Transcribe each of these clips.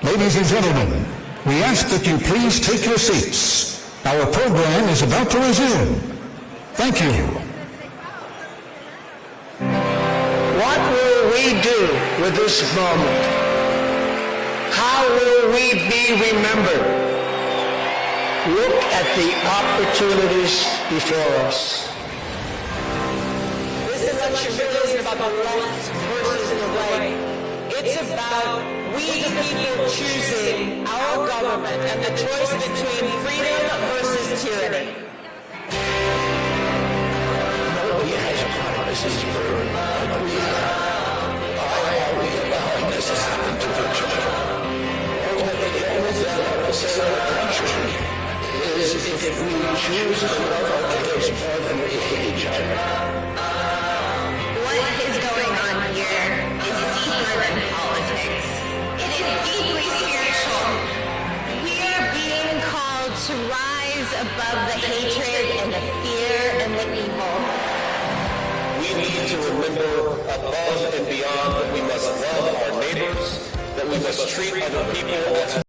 Ladies and gentlemen, we ask that you please take your seats. Our program is about to resume. Thank you. with this moment. How will we be remembered? Look at the opportunities before us. This election really isn't about the left versus the right. It's about we the people choosing our government and the choice between freedom versus tyranny. Nobody has promises like we have. Why are we allowing this to happen to our children? The only thing that will save our country is if we choose to love our kids more than we hate each other. What is going on here is deeper than politics. It is deeply spiritual. We are being called to rise above the hatred and the fear and the evil. We need to remember above and beyond that we must love our neighbors, that we must treat other people as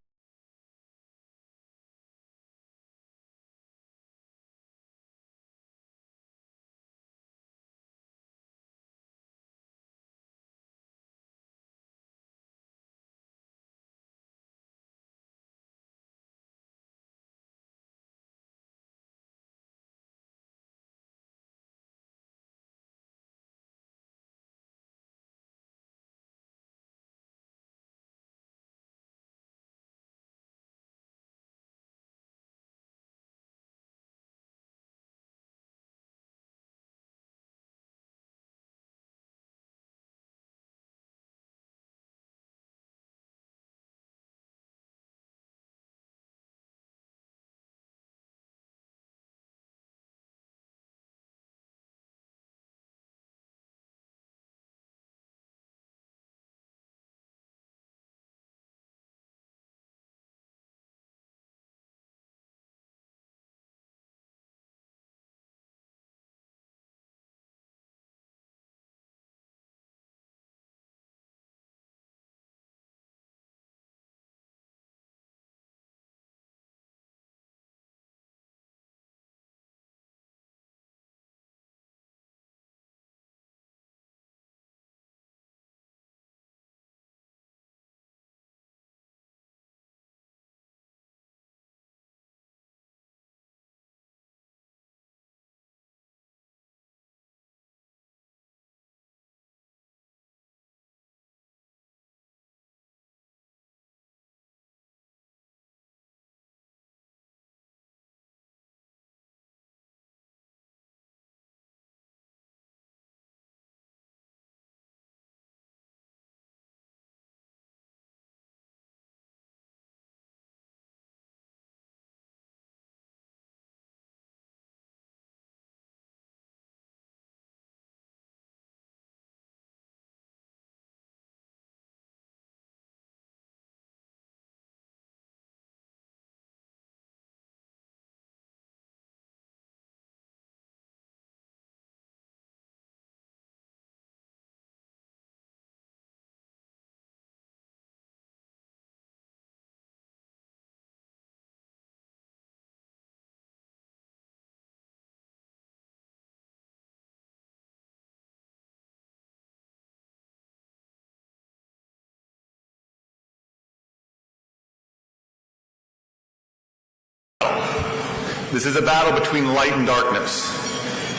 This is a battle between light and darkness.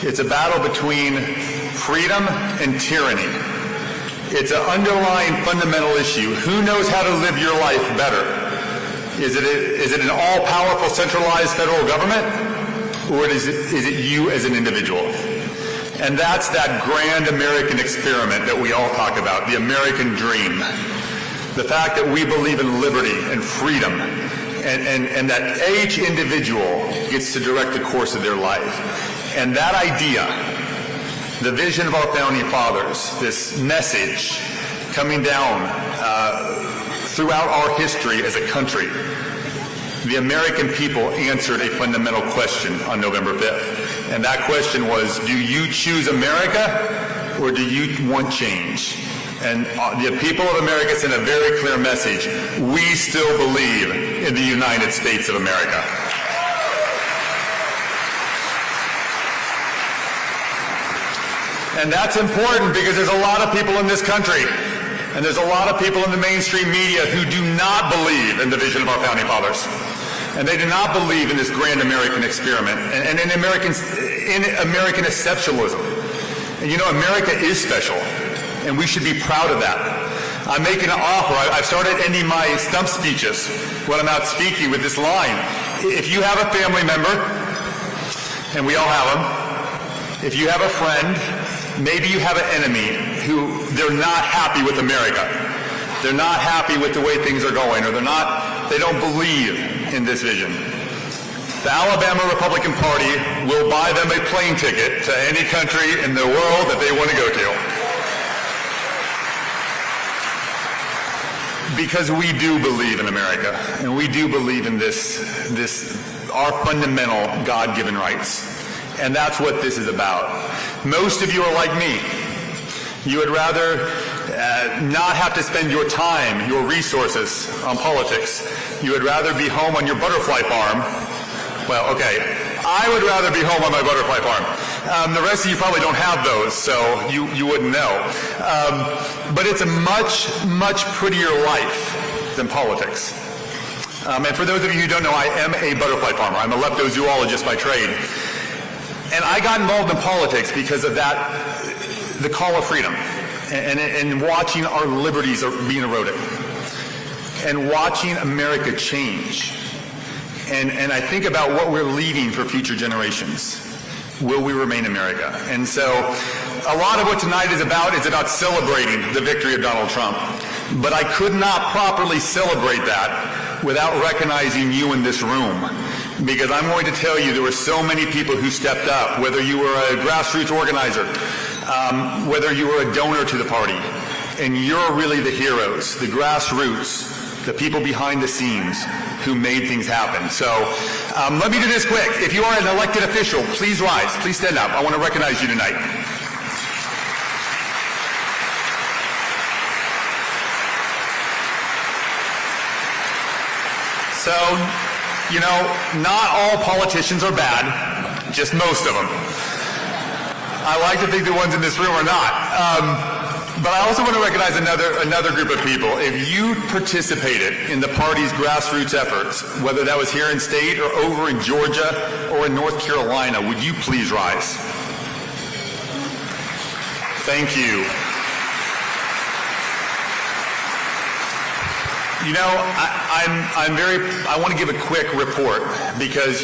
It's a battle between freedom and tyranny. It's an underlying fundamental issue. Who knows how to live your life better? Is it an all-powerful centralized federal government? Or is it you as an individual? And that's that grand American experiment that we all talk about, the American dream. The fact that we believe in liberty and freedom, and that each individual gets to direct the course of their life. And that idea, the vision of our founding fathers, this message coming down throughout our history as a country, the American people answered a fundamental question on November 5th. And that question was, do you choose America or do you want change? And the people of America sent a very clear message. We still believe in the United States of America. And that's important because there's a lot of people in this country And there's a lot of people in the mainstream media who do not believe in the vision of our founding fathers. And they do not believe in this grand American experiment and in American exceptionalism. And you know, America is special, and we should be proud of that. I'm making an offer. I've started ending my stump speeches when I'm out speaking with this line. If you have a family member, and we all have them, if you have a friend, maybe you have an enemy who they're not happy with America. They're not happy with the way things are going, or they don't believe in this vision. The Alabama Republican Party will buy them a plane ticket to any country in the world that they want to go to. Because we do believe in America, and we do believe in our fundamental God-given rights. And that's what this is about. Most of you are like me. You would rather not have to spend your time, your resources on politics. You would rather be home on your butterfly farm. Well, okay, I would rather be home on my butterfly farm. The rest of you probably don't have those, so you wouldn't know. But it's a much, much prettier life than politics. And for those of you who don't know, I am a butterfly farmer. I'm a leptozoologist by trade. And I got involved in politics because of that, the call of freedom, and watching our liberties are being eroded, and watching America change. And I think about what we're leaving for future generations. Will we remain America? And so a lot of what tonight is about celebrating the victory of Donald Trump. But I could not properly celebrate that without recognizing you in this room. Because I'm going to tell you there were so many people who stepped up, whether you were a grassroots organizer, whether you were a donor to the party, and you're really the heroes, the grassroots, the people behind the scenes who made things happen. So let me do this quick. If you are an elected official, please rise, please stand up. I want to recognize you tonight. So, you know, not all politicians are bad, just most of them. I like to think the ones in this room are not. But I also want to recognize another group of people. If you participated in the party's grassroots efforts, whether that was here in state or over in Georgia or in North Carolina, would you please rise? Thank you. You know, I want to give a quick report because,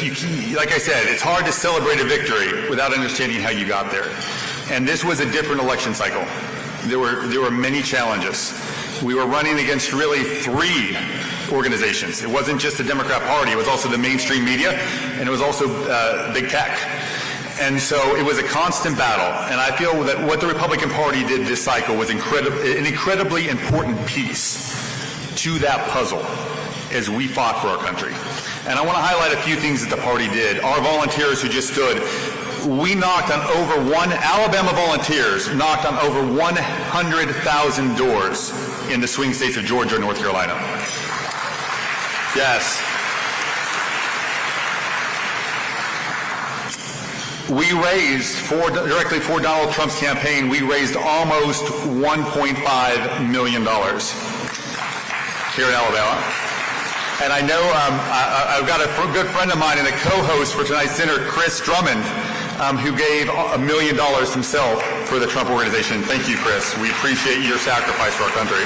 like I said, it's hard to celebrate a victory without understanding how you got there. And this was a different election cycle. There were many challenges. We were running against really 3 organizations. It wasn't just the Democrat Party. It was also the mainstream media, and it was also big tech. And so it was a constant battle. And I feel that what the Republican Party did this cycle was an incredibly important piece to that puzzle as we fought for our country. And I want to highlight a few things that the party did. Our volunteers who just stood, we knocked on Alabama volunteers knocked on over 100,000 doors in the swing states of Georgia and North Carolina. Yes. We raised, directly for Donald Trump's campaign, we raised almost $1.5 million here in Alabama. And I know I've got a good friend of mine and a co-host for tonight's dinner, Chris Drummond, who gave $1 million himself for the Trump Organization. Thank you, Chris. We appreciate your sacrifice for our country.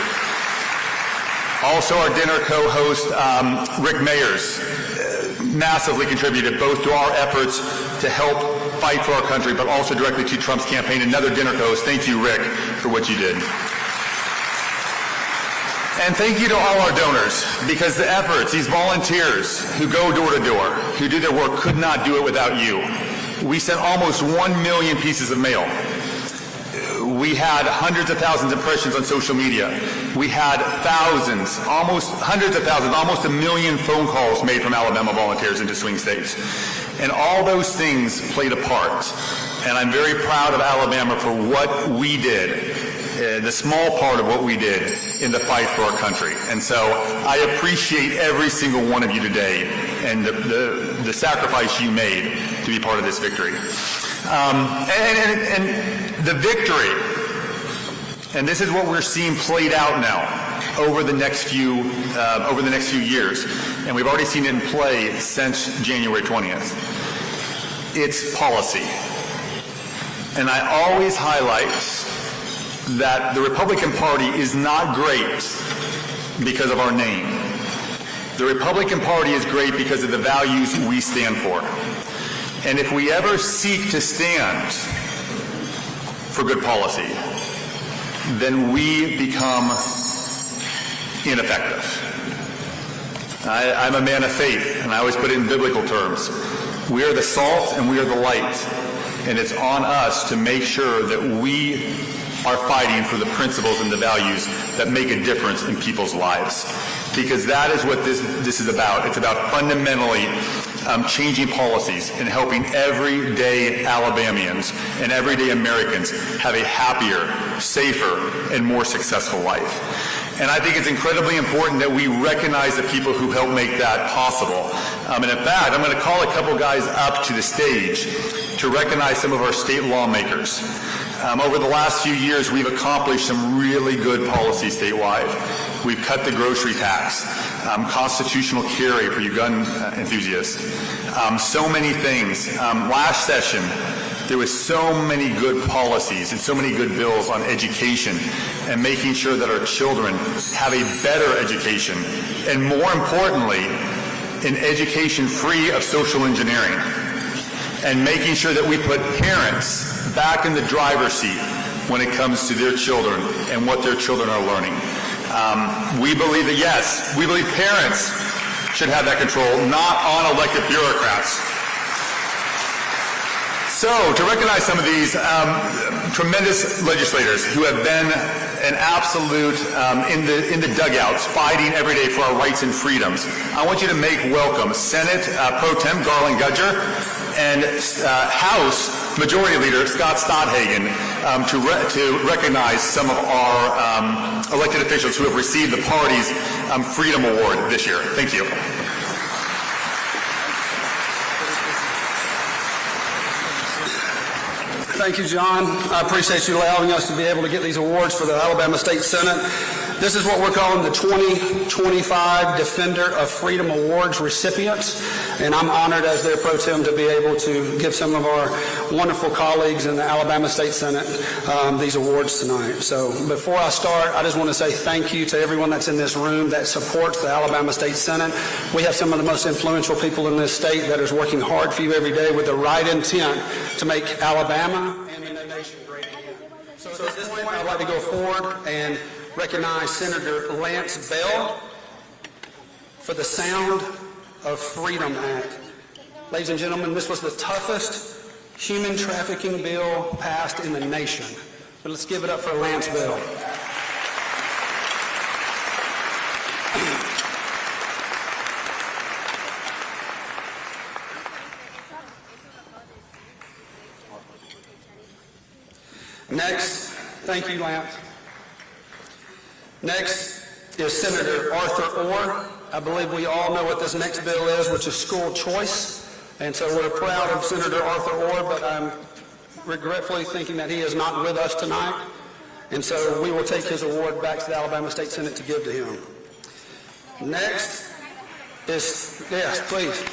Also, our dinner co-host, Rick Mayers, massively contributed both to our efforts to help fight for our country, but also directly to Trump's campaign. Another dinner co-host. Thank you, Rick, for what you did. And thank you to all our donors, because the efforts, these volunteers who go door to door, who do their work, could not do it without you. We sent almost 1 million pieces of mail. We had hundreds of thousands of impressions on social media. We had thousands, almost hundreds of thousands, almost 1 million phone calls made from Alabama volunteers into swing states. And all those things played a part. And I'm very proud of Alabama for what we did, the small part of what we did in the fight for our country. And so I appreciate every single one of you today and the sacrifice you made to be part of this victory. And the victory And this is what we're seeing played out now over the next few years. And we've already seen it in play since January 20th. It's policy. And I always highlight that the Republican Party is not great because of our name. The Republican Party is great because of the values we stand for. And if we ever seek to stand for good policy, then we become ineffective. I'm a man of faith, and I always put it in biblical terms. We are the salt and we are the light, and it's on us to make sure that we are fighting for the principles and the values that make a difference in people's lives. Because that is what this is about. It's about fundamentally changing policies and helping everyday Alabamians and everyday Americans have a happier, safer, and more successful life. And I think it's incredibly important that we recognize the people who help make that possible. And in fact, I'm going to call a couple guys up to the stage to recognize some of our state lawmakers. Over the last few years, we've accomplished some really good policies statewide. We've cut the grocery tax, constitutional carry for you gun enthusiasts, so many things. Last session, there was so many good policies and so many good bills on education and making sure that our children have a better education, and more importantly, an education free of social engineering, and making sure that we put parents back in the driver's seat when it comes to their children and what their children are learning. We believe that, yes, we believe parents should have that control, not unelected bureaucrats. So, to recognize some of these tremendous legislators who have been an absolute in the dugouts, fighting every day for our rights and freedoms, I want you to make welcome Senate Pro Tem Garland Gudger and House Majority Leader Scott Stodhagen to recognize some of our elected officials who have received the party's Freedom Award this year. Thank you. Thank you, John. I appreciate you allowing us to be able to get these awards for the Alabama State Senate. This is what we're calling the 2025 Defender of Freedom Awards recipients, and I'm honored as their pro tem to be able to give some of our wonderful colleagues in the Alabama State Senate these awards tonight. So before I start, I just want to say thank you to everyone that's in this room that supports the Alabama State Senate. We have some of the most influential people in this state that is working hard for you every day with the right intent to make Alabama and the nation great again. So at this point, I'd like to go forward and recognize Senator Lance Bell for the Sound of Freedom Act. Ladies and gentlemen, this was the toughest human trafficking bill passed in the nation. But let's give it up for Lance Bell. Next, thank you, Lance. Next is Senator Arthur Orr. I believe we all know what this next bill is, which is school choice. And so we're proud of Senator Arthur Orr, but I'm regretfully thinking that he is not with us tonight. And so we will take his award back to the Alabama State Senate to give to him. Next is, yes, please.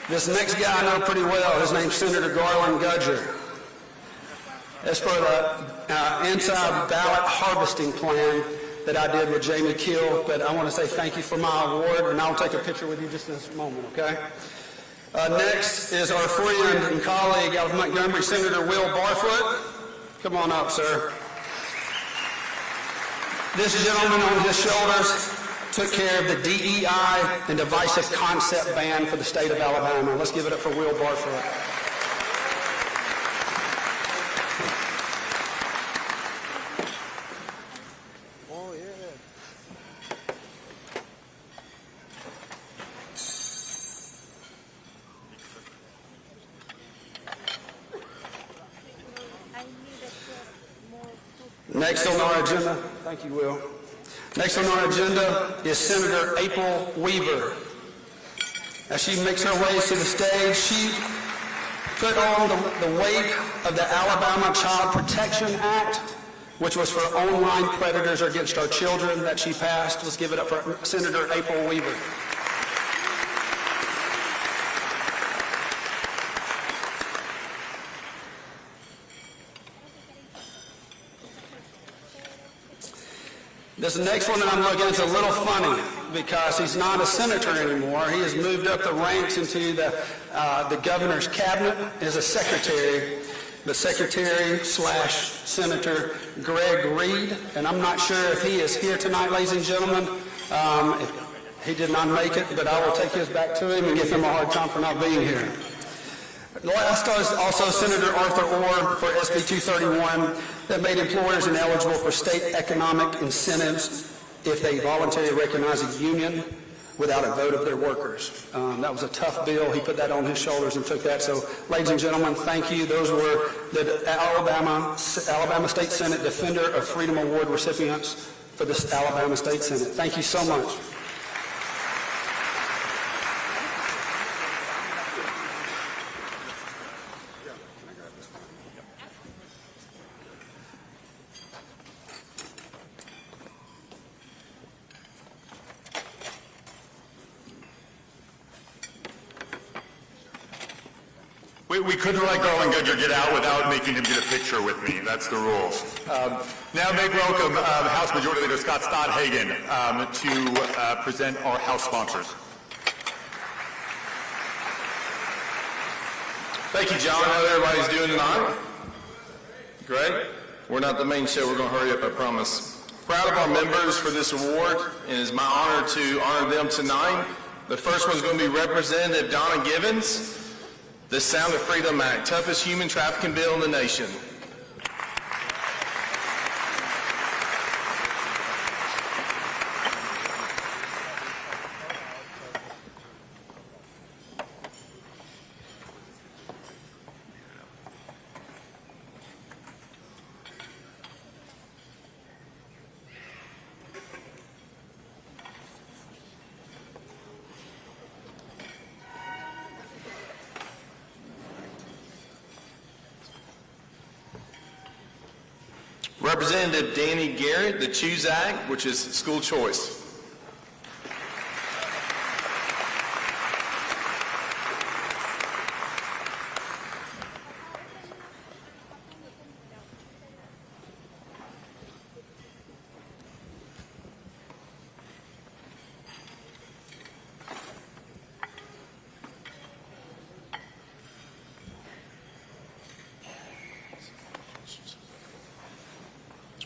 This next guy I know pretty well. His name's Senator Garland Gudger. That's for the anti-ballot harvesting plan that I did with Jamie Kill. But I want to say thank you for my award, and I'll take a picture with you just in this moment, okay? Next is our friend and colleague out of Montgomery, Senator Will Barfoot. Come on up, sir. This gentleman on his shoulders took care of the DEI and divisive concept ban for the state of Alabama. Let's give it up for Will Barfoot. Next on our agenda, thank you, Will. Next on our agenda is Senator April Weaver. As she makes her way to the stage, she put on the weight of the Alabama Child Protection Act, which was for online predators against our children that she passed. Let's give it up for Senator April Weaver. This next one that I'm looking at is a little funny because he's not a senator anymore. He has moved up the ranks into the governor's cabinet as a secretary. The secretary/senator Greg Reed, and I'm not sure if he is here tonight, ladies and gentlemen. He did not make it, but I will take his back to him and give him a hard time for not being here. Last is also Senator Arthur Orr for SB 231 that made employers ineligible for state economic incentives if they voluntarily recognize a union without a vote of their workers. That was a tough bill. He put that on his shoulders and took that. So, ladies and gentlemen, thank you. Those were the Alabama State Senate Defender of Freedom Award recipients for the Alabama State Senate. Thank you so much. We couldn't let Garland Goodger get out without making him get a picture with me. That's the rules. Now make welcome House Majority Leader Scott Stodhagen to present our House sponsors. Thank you, John. How everybody's doing tonight? Great. We're not the main show. We're going to hurry up, I promise. Proud of our members for this award, and it's my honor to honor them tonight. The first one's going to be Representative Donna Givens. The Sound of Freedom Act, toughest human trafficking bill in the nation. Representative Danny Garrett, the CHOOSE Act, which is school choice.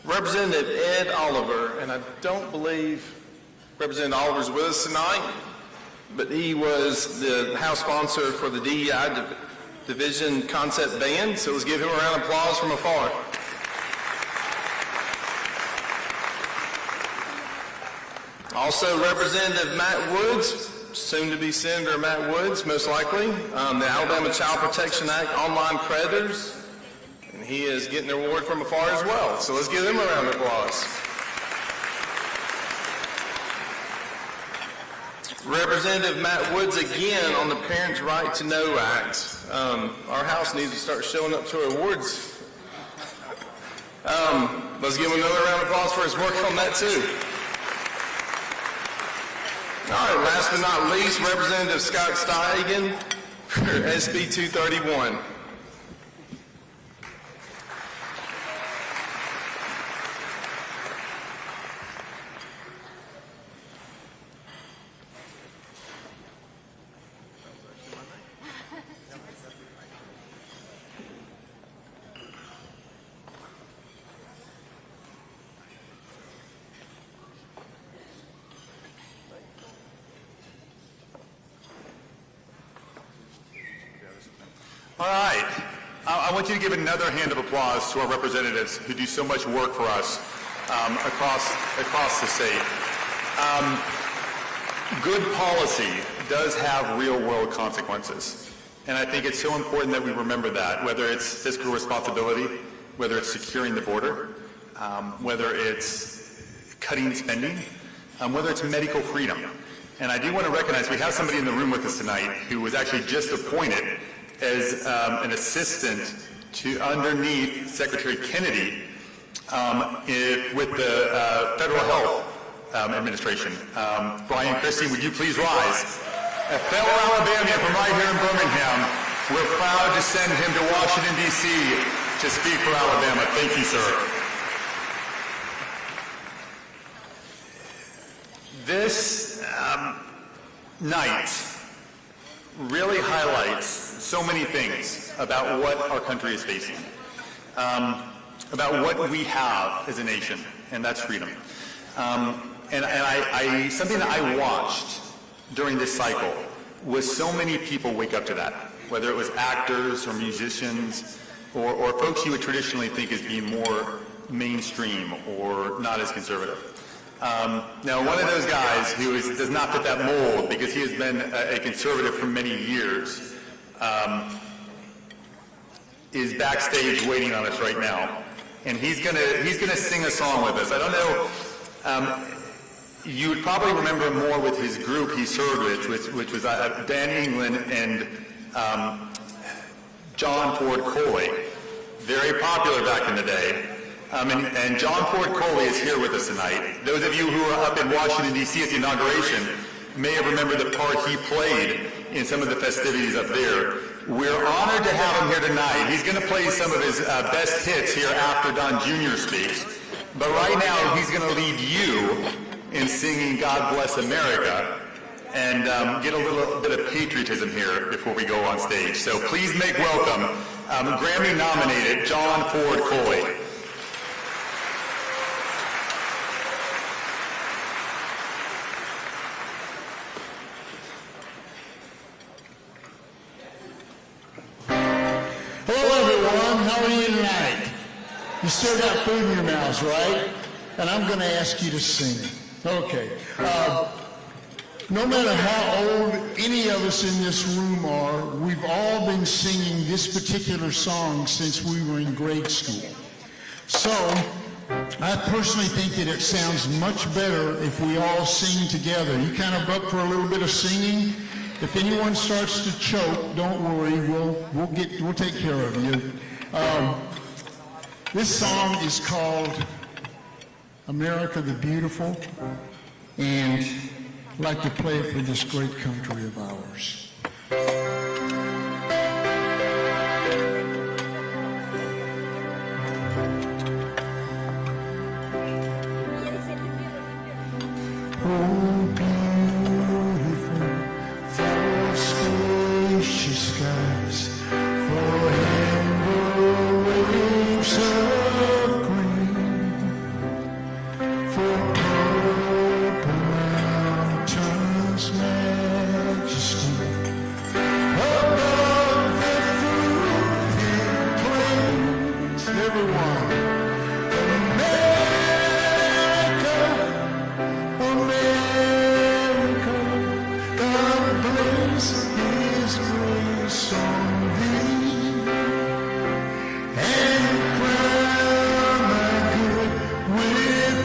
Representative Ed Oliver, and I don't believe Representative Oliver's with us tonight, but he was the House sponsor for the DEI Division Concept Band, so let's give him a round of applause from afar. Also, Representative Matt Woods, soon to be Senator Matt Woods, most likely, the Alabama Child Protection Act, online predators. He is getting an award from afar as well, so let's give him a round of applause. Representative Matt Woods again on the Parents' Right to Know Act. Our House needs to start showing up to our awards. Let's give him another round of applause for his work on that too. All right, last but not least, Representative Scott Stodhagen for SB 231. All right. I want you to give another hand of applause to our representatives who do so much work for us across the state. Good policy does have real-world consequences, and I think it's so important that we remember that, whether it's fiscal responsibility, whether it's securing the border, whether it's cutting spending, whether it's medical freedom. And I do want to recognize we have somebody in the room with us tonight who was actually just appointed as an assistant to underneath Secretary Kennedy with the Federal Health Administration. Brian Christie, would you please rise? A fellow Alabamian from right here in Birmingham, we're proud to send him to Washington, D.C. to speak for Alabama. Thank you, sir. This night really highlights so many things about what our country is facing, about what we have as a nation, and that's freedom. And something that I watched during this cycle was so many people wake up to that, whether it was actors or musicians or folks you would traditionally think as being more mainstream or not as conservative. Now, one of those guys who does not fit that mold because he has been a conservative for many years is backstage waiting on us right now, and he's gonna sing a song with us. I don't know. You would probably remember him more with his group he served with, which was Dan England and John Ford Coley. Very popular back in the day. And John Ford Coley is here with us tonight. Those of you who were up in Washington, D.C. at the inauguration may have remembered the part he played in some of the festivities up there. We're honored to have him here tonight. He's going to play some of his best hits here after Don Jr. speaks. But right now, he's going to lead you in singing God Bless America and get a little bit of patriotism here before we go on stage. So please make welcome Grammy-nominated John Ford Coley. How are you tonight? You still got food in your mouths, right? And I'm going to ask you to sing. Okay. No matter how old any of us in this room are, we've all been singing this particular song since we were in grade school. So, I personally think that it sounds much better if we all sing together. You kind of up for a little bit of singing? If anyone starts to choke, don't worry, we'll take care of you. This song is called America the Beautiful, and I'd like to play it for this great country of ours. Oh, beautiful, for spacious skies, for amber waves of green, for purple mountains' majesty, above the fruited plains. Everyone. His grace on thee, and crown my good with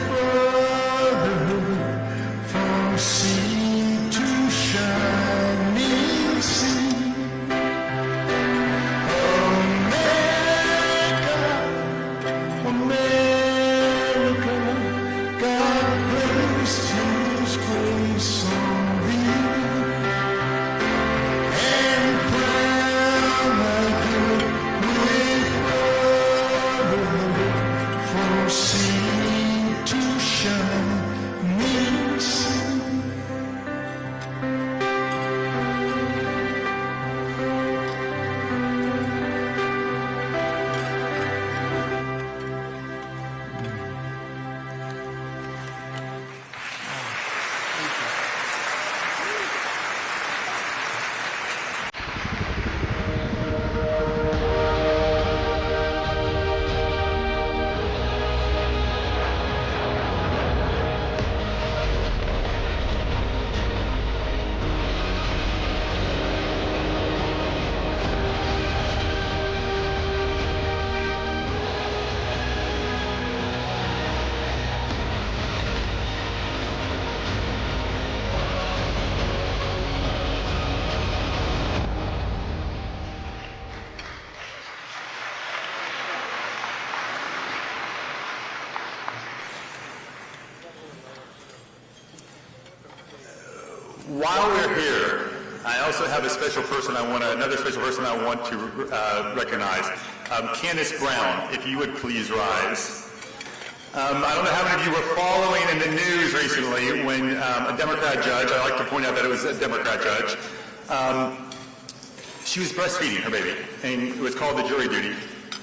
While we're here, I also have another special person I want to recognize. Candace Brown, if you would please rise. I don't know how many of you were following in the news recently when a Democrat judge, I like to point out that it was a Democrat judge, she was breastfeeding her baby, and it was called the jury duty.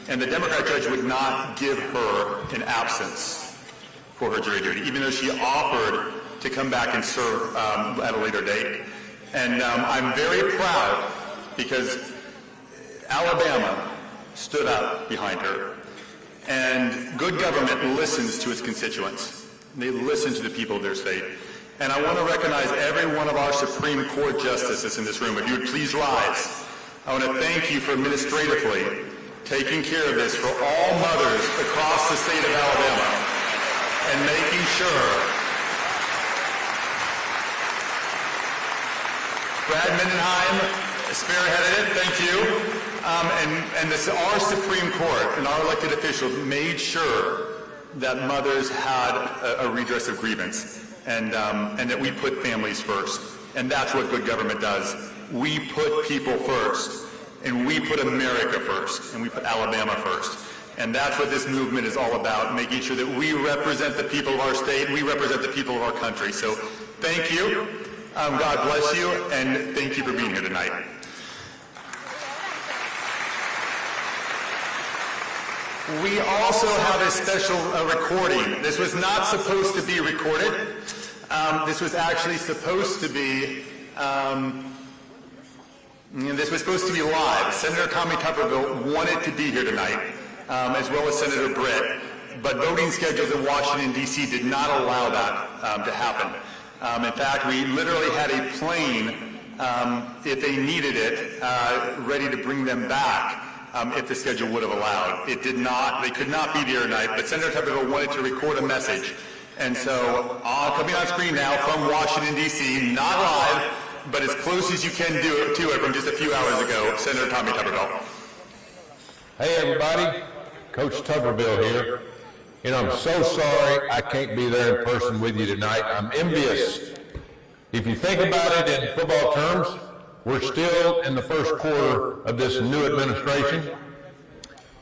And the Democrat judge would not give her an absence for her jury duty, even though she offered to come back and serve at a later date. And I'm very proud because Alabama stood up behind her. And good government listens to its constituents. They listen to the people of their state. And I want to recognize every one of our Supreme Court justices in this room. If you would please rise. I want to thank you for administratively taking care of this for all mothers across the state of Alabama and making sure. Brad Mindenheim spearheaded it, thank you. And our Supreme Court and our elected officials made sure that mothers had a redress of grievance and that we put families first. And that's what good government does. We put people first, and we put America first, and we put Alabama first. And that's what this movement is all about, making sure that we represent the people of our state, we represent the people of our country. So thank you, God bless you, and thank you for being here tonight. We also have a special recording. This was not supposed to be recorded. This was actually supposed to be live. Senator Tommy Tuberville wanted to be here tonight, as well as Senator Britt, but voting schedules in Washington, D.C. did not allow that to happen. In fact, we literally had a plane, if they needed it, ready to bring them back if the schedule would have allowed. It did not. They could not be there tonight, but Senator Tuberville wanted to record a message. And so, coming on screen now from Washington, D.C., not live, but as close as you can do to it from just a few hours ago, Senator Tommy Tuberville. Hey everybody, Coach Tuberville here. You know, I'm so sorry I can't be there in person with you tonight. I'm envious. If you think about it in football terms, we're still in the first quarter of this new administration.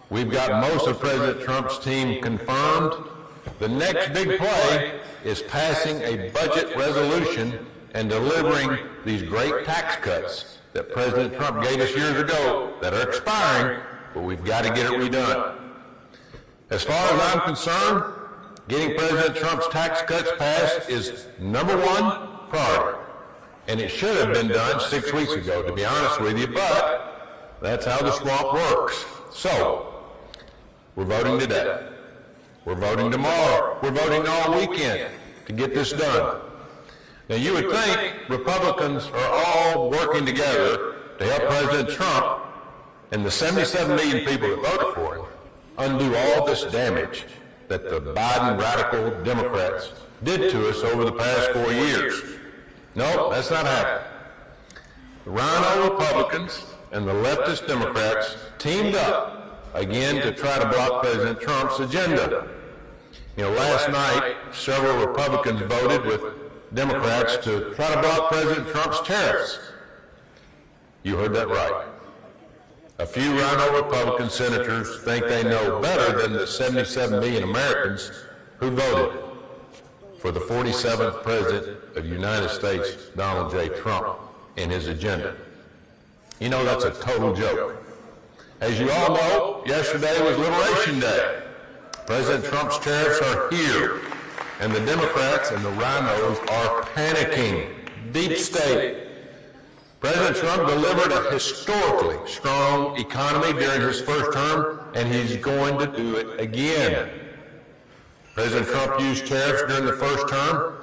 We've got most of President Trump's team confirmed. The next big play is passing a budget resolution and delivering these great tax cuts that President Trump gave us years ago that are expiring, but we've got to get it redone. As far as I'm concerned, getting President Trump's tax cuts passed is #1 priority. And it should have been done 6 weeks ago, to be honest with you, but that's how the swamp works. So, we're voting today. We're voting tomorrow. We're voting all weekend to get this done. Now, you would think Republicans are all working together to help President Trump and the 77 million people that voted for him undo all this damage that the Biden radical Democrats did to us over the past 4 years. No, that's not happening. The Rhino Republicans and the leftist Democrats teamed up again to try to block President Trump's agenda. You know, last night, several Republicans voted with Democrats to try to block President Trump's tariffs. You heard that right. A few Rhino Republican senators think they know better than the 77 million Americans who voted for the 47th President of the United States, Donald J. Trump, and his agenda. You know, that's a total joke. As you all know, yesterday was Liberation Day. President Trump's tariffs are here, and the Democrats and the Rhinos are panicking. Deep state. President Trump delivered a historically strong economy during his first term, and he's going to do it again. President Trump used tariffs during the first term,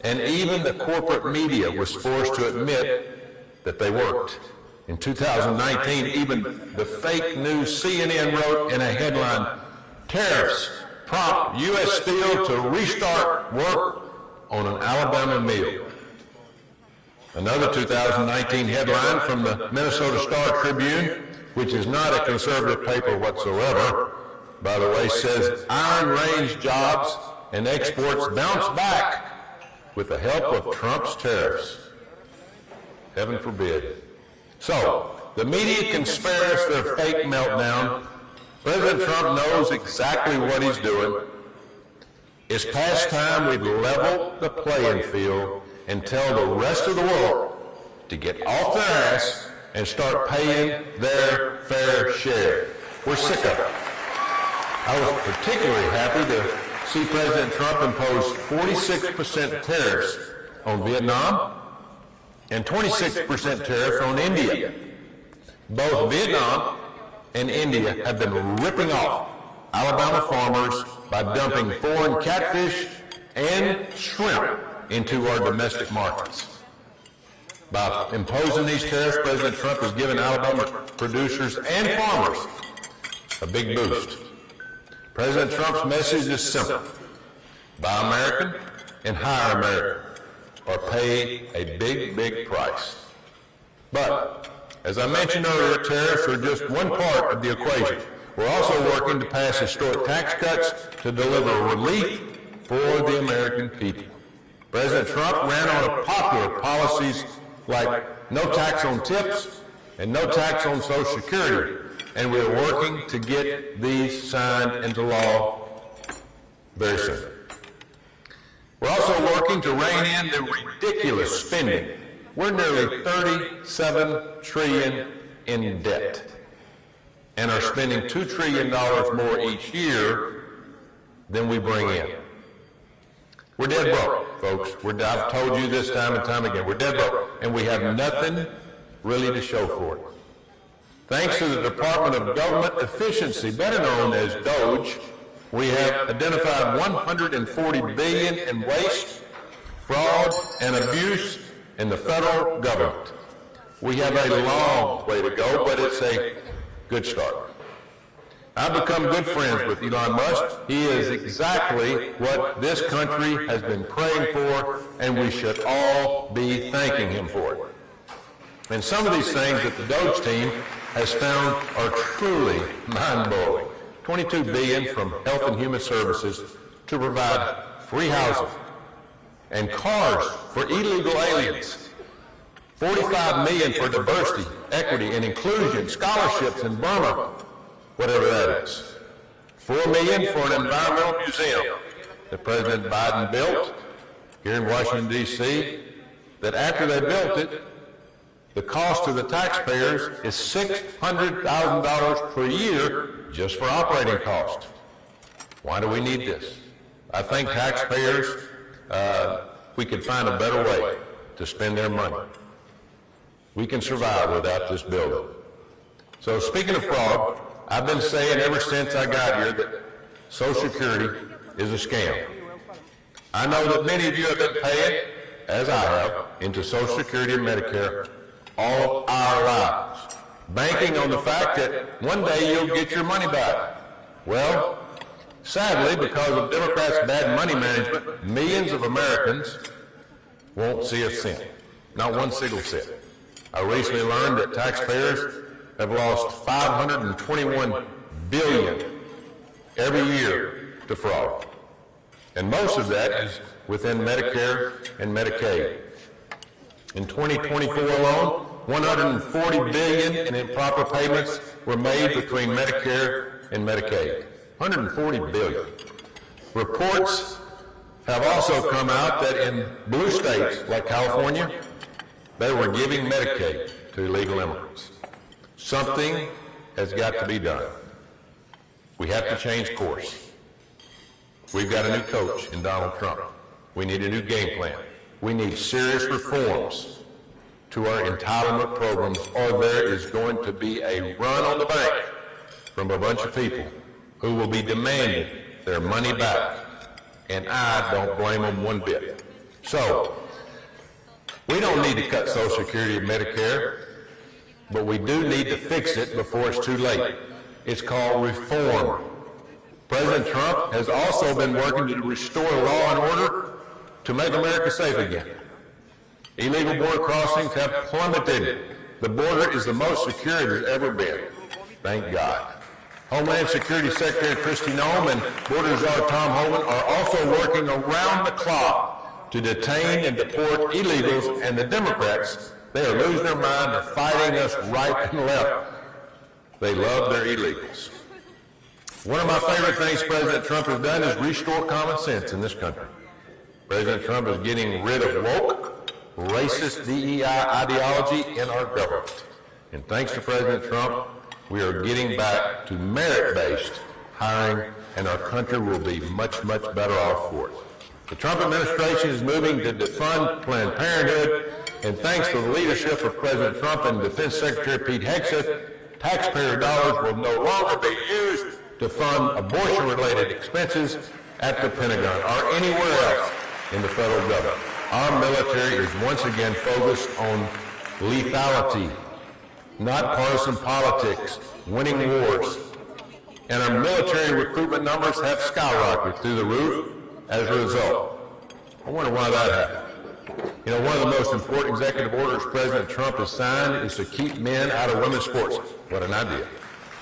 and even the corporate media was forced to admit that they worked. In 2019, even the fake news CNN wrote in a headline, "Tariffs prompt U.S. Steel to restart work on an Alabama mill." Another 2019 headline from the Minnesota Star Tribune, which is not a conservative paper whatsoever, by the way, says Iron Range jobs and exports bounce back with the help of Trump's tariffs. Heaven forbid. So, the media can spare us their fake meltdown. President Trump knows exactly what he's doing. It's past time we level the playing field and tell the rest of the world to get off their ass and start paying their fair share. We're sick of it. I was particularly happy to see President Trump impose 46% tariffs on Vietnam and 26% tariffs on India. Both Vietnam and India have been ripping off Alabama farmers by dumping foreign catfish and shrimp into our domestic markets. By imposing these tariffs, President Trump has given Alabama producers and farmers a big boost. President Trump's message is simple. Buy American and hire American, or pay a big, big price. But, as I mentioned earlier, tariffs are just one part of the equation. We're also working to pass historic tax cuts to deliver relief for the American people. President Trump ran on popular policies like no tax on tips and no tax on Social Security, and we're working to get these signed into law very soon. We're also working to rein in the ridiculous spending. We're nearly $37 trillion in debt and are spending $2 trillion more each year than we bring in. We're dead broke, folks. I've told you this time and time again. We're dead broke, and we have nothing really to show for it. Thanks to the Department of Government Efficiency, better known as DOGE, we have identified $140 billion in waste, fraud, and abuse in the federal government. We have a long way to go, but it's a good start. I've become good friends with Elon Musk. He is exactly what this country has been praying for, and we should all be thanking him for it. And some of these things that the DOGE team has found are truly mind-blowing. $22 billion from Health and Human Services to provide free housing and cars for illegal aliens. $45 million for diversity, equity, and inclusion, scholarships in Burma, whatever that is. $4 million for an environmental museum that President Biden built here in Washington, D.C., that after they built it, the cost to the taxpayers is $600,000 per year just for operating costs. Why do we need this? I think taxpayers, we could find a better way to spend their money. We can survive without this building. So speaking of fraud, I've been saying ever since I got here that Social Security is a scam. I know that many of you have been paying, as I have, into Social Security and Medicare all our lives, banking on the fact that one day you'll get your money back. Well, sadly, because of Democrats' bad money management, millions of Americans won't see a cent, not one single cent. I recently learned that taxpayers have lost $521 billion every year to fraud. And most of that is within Medicare and Medicaid. In 2024 alone, $140 billion in improper payments were made between Medicare and Medicaid. $140 billion. Reports have also come out that in blue states like California, they were giving Medicaid to illegal immigrants. Something has got to be done. We have to change course. We've got a new coach in Donald Trump. We need a new game plan. We need serious reforms to our entitlement programs, or there is going to be a run on the bank from a bunch of people who will be demanding their money back, and I don't blame them one bit. So, we don't need to cut Social Security and Medicare, but we do need to fix it before it's too late. It's called reform. President Trump has also been working to restore law and order to make America safe again. Illegal border crossings have plummeted. The border is the most secure it has ever been. Thank God. Homeland Security Secretary Kristi Noem and Border Czar Tom Homan are also working around the clock to detain and deport illegals, and the Democrats, They are losing their mind. They're fighting us right and left. They love their illegals. One of my favorite things President Trump has done is restore common sense in this country. President Trump is getting rid of woke, racist DEI ideology in our government. And thanks to President Trump, we are getting back to merit-based hiring, and our country will be much, much better off for it. The Trump administration is moving to defund Planned Parenthood, and thanks to the leadership of President Trump and Defense Secretary Pete Hegseth, taxpayer dollars will no longer be used to fund abortion-related expenses at the Pentagon or anywhere else in the federal government. Our military is once again focused on lethality, not partisan politics, winning wars. And our military recruitment numbers have skyrocketed through the roof as a result. I wonder why that happened. You know, one of the most important executive orders President Trump has signed is to keep men out of women's sports. What an idea.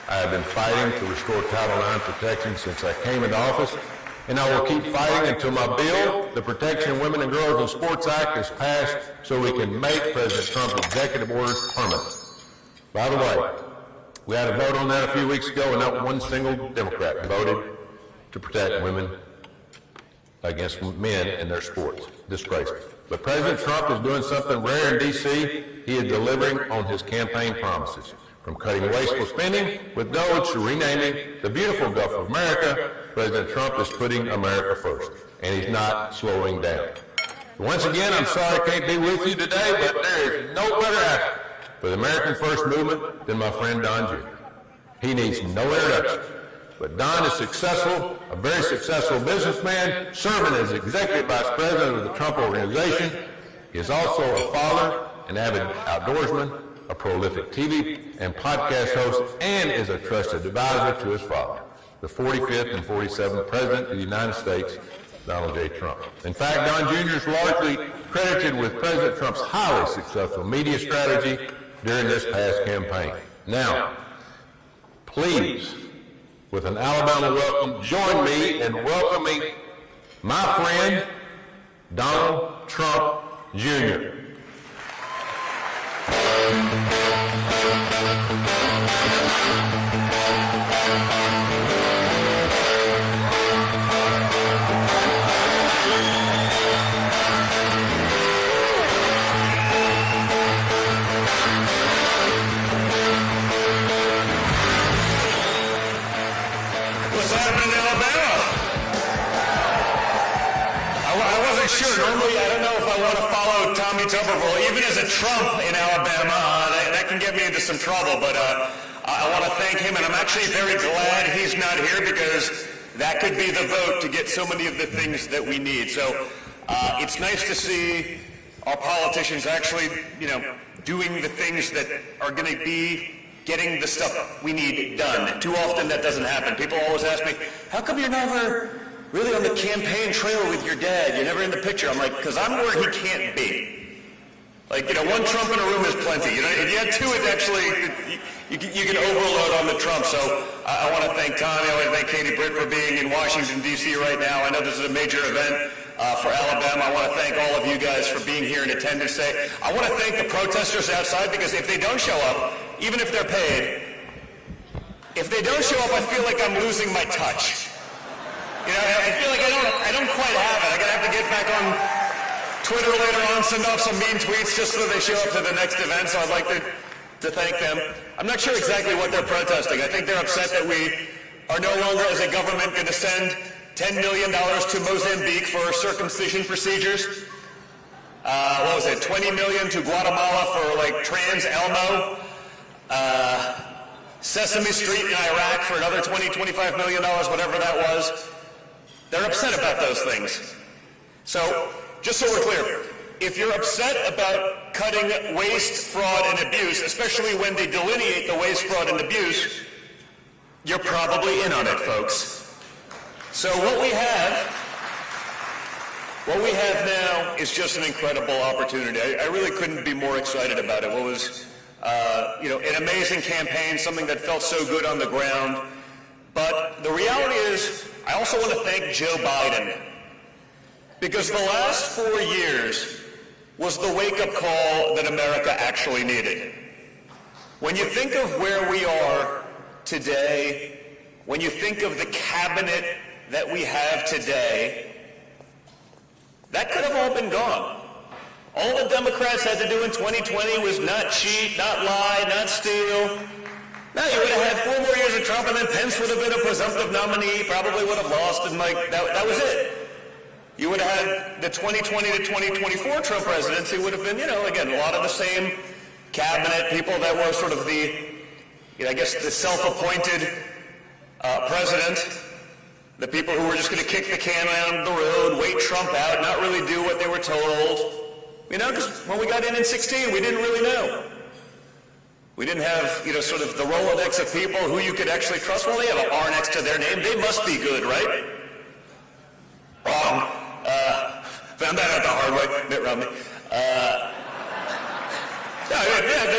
I have been fighting to restore Title IX protection since I came into office, and I will keep fighting until my bill, the Protection of Women and Girls in Sports Act, is passed so we can make President Trump's executive orders permanent. By the way, we had a vote on that a few weeks ago, and not one single Democrat voted to protect women against men in their sports. Disgraceful. But President Trump is doing something rare in D.C. He is delivering on his campaign promises. From cutting wasteful spending with DOGE to renaming the beautiful Gulf of America, President Trump is putting America first, and he's not slowing down. Once again, I'm sorry I can't be with you today, but there is no better advocate for the American First Movement than my friend Don Jr. He needs no introduction. But Don is successful, a very successful businessman, serving as Executive Vice President of the Trump Organization. He is also a father, an avid outdoorsman, a prolific TV and podcast host, and is a trusted advisor to his father, the 45th and 47th President of the United States, Donald J. Trump. In fact, Don Jr. is largely credited with President Trump's highly successful media strategy during this past campaign. Now, please, with an Alabama welcome, join me in welcoming my friend, Donald Trump, Jr. What's happening in Alabama? I wasn't sure. Normally, I don't know if I want to follow Tommy Tuberville, even as a Trump in Alabama. That can get me into some trouble, but I want to thank him, and I'm actually very glad he's not here because that could be the vote to get so many of the things that we need. So it's nice to see our politicians actually, doing the things that are going to be getting the stuff we need done. Too often that doesn't happen. People always ask me, how come you're never really on the campaign trail with your dad? You're never in the picture. I'm like, because I'm where he can't be. Like, one Trump in a room is plenty. If you had two, it actually, you can overload on the Trump. So I want to thank Tommy. I want to thank Katie Britt for being in Washington, D.C. right now. I know this is a major event for Alabama. I want to thank all of you guys for being here in attendance today. I want to thank the protesters outside because if they don't show up, even if they're paid, if they don't show up, I feel like I'm losing my touch. I feel like I don't quite have it. I'm going to have to get back on Twitter later on, send off some mean tweets just so they show up to the next event, so I'd like to thank them. I'm not sure exactly what they're protesting. I think they're upset that we are no longer, as a government, going to send $10 million to Mozambique for circumcision procedures. What was it, $20 million to Guatemala for trans Elmo. Sesame Street in Iraq for another $20-25 million, whatever that was. They're upset about those things. So, just so we're clear, if you're upset about cutting waste, fraud, and abuse, especially when they delineate the waste, fraud, and abuse, you're probably in on it, folks. So what we have now is just an incredible opportunity. I really couldn't be more excited about it. What was an amazing campaign, something that felt so good on the ground. But the reality is, I also want to thank Joe Biden. Because the last 4 years, was the wake-up call that America actually needed. When you think of where we are today, when you think of the cabinet that we have today, that could have all been gone. All the Democrats had to do in 2020 was not cheat, not lie, not steal. No, you would have had 4 more years of Trump, and then Pence would have been a presumptive nominee, probably would have lost, and that was it. You would have had the 2020 to 2024 Trump presidency would have been, again, a lot of the same cabinet, people that were sort of the self-appointed president, the people who were just going to kick the can down the road, wait Trump out, not really do what they were told. Because when we got in 16, we didn't really know. We didn't have, sort of the Rolodex of people who you could actually trust. Well, they have an R next to their name. They must be good, right? Wrong. Found that out the hard way. Mitt Romney.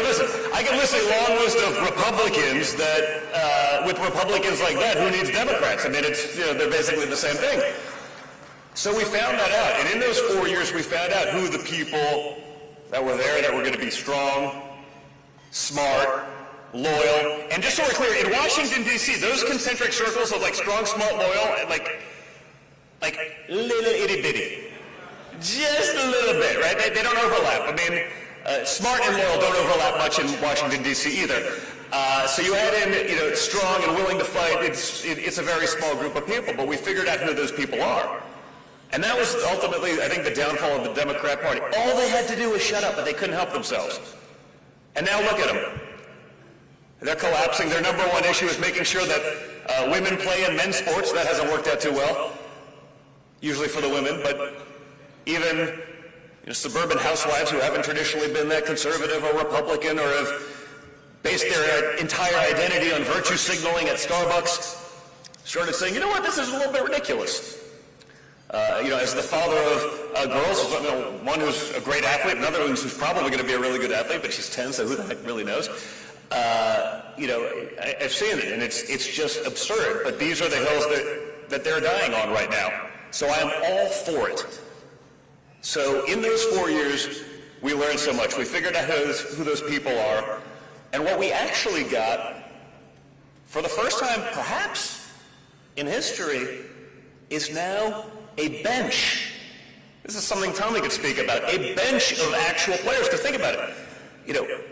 Listen, I can list a long list of Republicans that, with Republicans like that, who needs Democrats? I mean, it's, they're basically the same thing. So we found that out, and in those 4 years, we found out who the people that were there that were going to be strong, smart, loyal, and just so we're clear, in Washington, D.C., those concentric circles of strong, smart, loyal, like little itty-bitty. Just a little bit, right? They don't overlap. I mean, smart and loyal don't overlap much in Washington, D.C. either. So you add in, strong and willing to fight, it's a very small group of people, but we figured out who those people are. And that was ultimately, I think, the downfall of the Democrat Party. All they had to do was shut up, but they couldn't help themselves. And now look at them. They're collapsing. Their number one issue is making sure that women play in men's sports. That hasn't worked out too well, usually for the women, but even suburban housewives who haven't traditionally been that conservative or Republican or have based their entire identity on virtue signaling at Starbucks started saying, this is a little bit ridiculous. As the father of girls, one who's a great athlete, another who's probably going to be a really good athlete, but she's 10, so who the heck really knows? I've seen it, and it's just absurd. But these are the hills that they're dying on right now. So I am all for it. So in those 4 years, we learned so much. We figured out who those people are, and what we actually got, for the first time, perhaps, in history, is now a bench. This is something Tommy could speak about. A bench of actual players. Because think about it.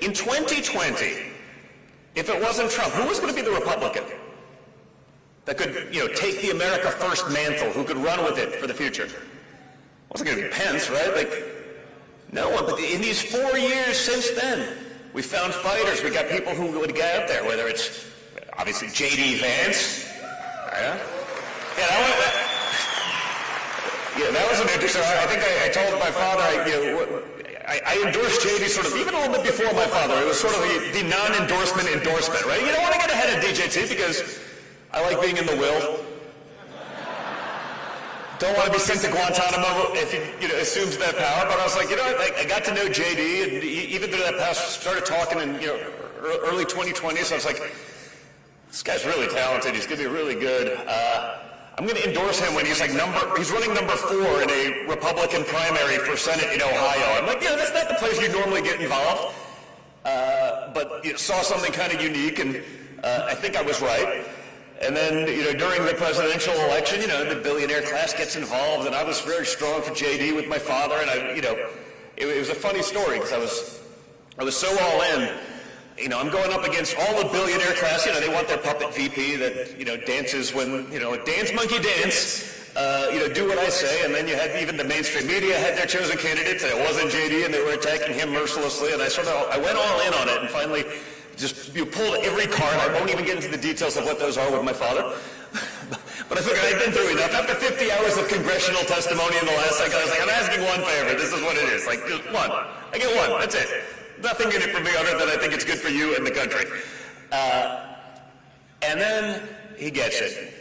In 2020, if it wasn't Trump, who was going to be the Republican that could, take the America First mantle, who could run with it for the future? It wasn't going to be Pence, right? No one. But in these 4 years since then, we found fighters. We got people who would get out there, whether it's obviously J.D. Vance. That was an interesting. I think I told my father, I endorsed JD sort of even a little bit before my father. It was sort of the non-endorsement endorsement, right? You don't want to get ahead of DJT because I like being in the will. Don't want to be sent to Guantanamo if he assumes that power. But I was like, I got to know JD, and even through that past, started talking in early 2020. So I was like, this guy's really talented. He's going to be really good. I'm going to endorse him when he's running number 4 in a Republican primary for Senate in Ohio. I'm like, that's not the place you normally get involved. But saw something kind of unique, and I think I was right. And then, during the presidential election, the billionaire class gets involved, and I was very strong for JD with my father, and it was a funny story because I was so all in. I'm going up against all the billionaire class. They want their puppet VP that, dances when, dance monkey dance, do what I say. And then you had even the mainstream media had their chosen candidates, and it wasn't JD, and they were attacking him mercilessly. And I went all in on it, and finally just pulled every card. I won't even get into the details of what those are with my father. But I figured I'd been through enough. After 50 hours of congressional testimony in the last second, I was like, I'm asking one favor. This is what it is. Just one. I get one. That's it. Nothing in it for me other than I think it's good for you and the country. And then he gets it.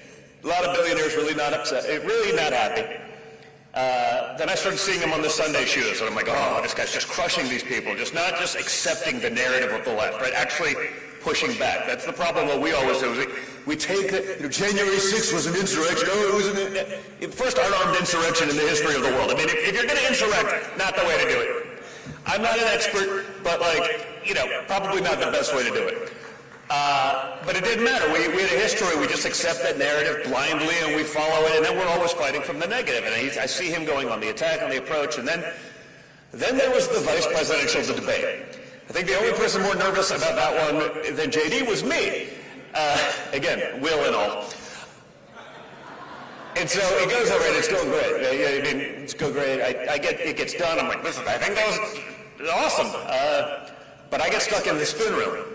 A lot of billionaires really not upset, really not happy. Then I started seeing him on the Sunday shows, and I'm like, this guy's just crushing these people, not just accepting the narrative of the left, right? Actually pushing back. That's the problem that we always do. We take January 6th was an insurrection. It was first unarmed insurrection in the history of the world. I mean, if you're going to insurrect, not the way to do it. I'm not an expert, but probably not the best way to do it. But it didn't matter. We had a history. We just accept that narrative blindly and we follow it, and then we're always fighting from the negative. And I see him going on the attack, on the approach, and then there was the vice presidential debate. I think the only person more nervous about that one than JD was me. Again, Will and all. And so it goes all right. It's going great. I mean, it's going great. It gets done. I'm like, listen, I think that was awesome. But I get stuck in the spin room.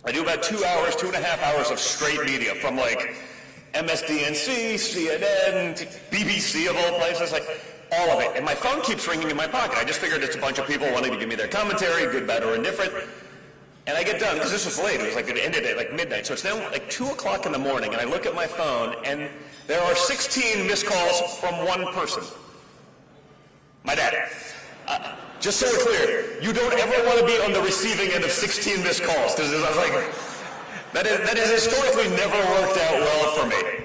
I do about 2 hours, 2.5 hours of straight media from MSDNC, CNN, BBC of all places, all of it. And my phone keeps ringing in my pocket. I just figured it's a bunch of people wanting to give me their commentary, good, bad, or indifferent. And I get done, because this was late. It was it ended at midnight. So it's now 2 o'clock in the morning, and I look at my phone, and there are 16 missed calls from one person. My dad. Just so we're clear, you don't ever want to be on the receiving end of 16 missed calls. Because I was that has historically never worked out well for me.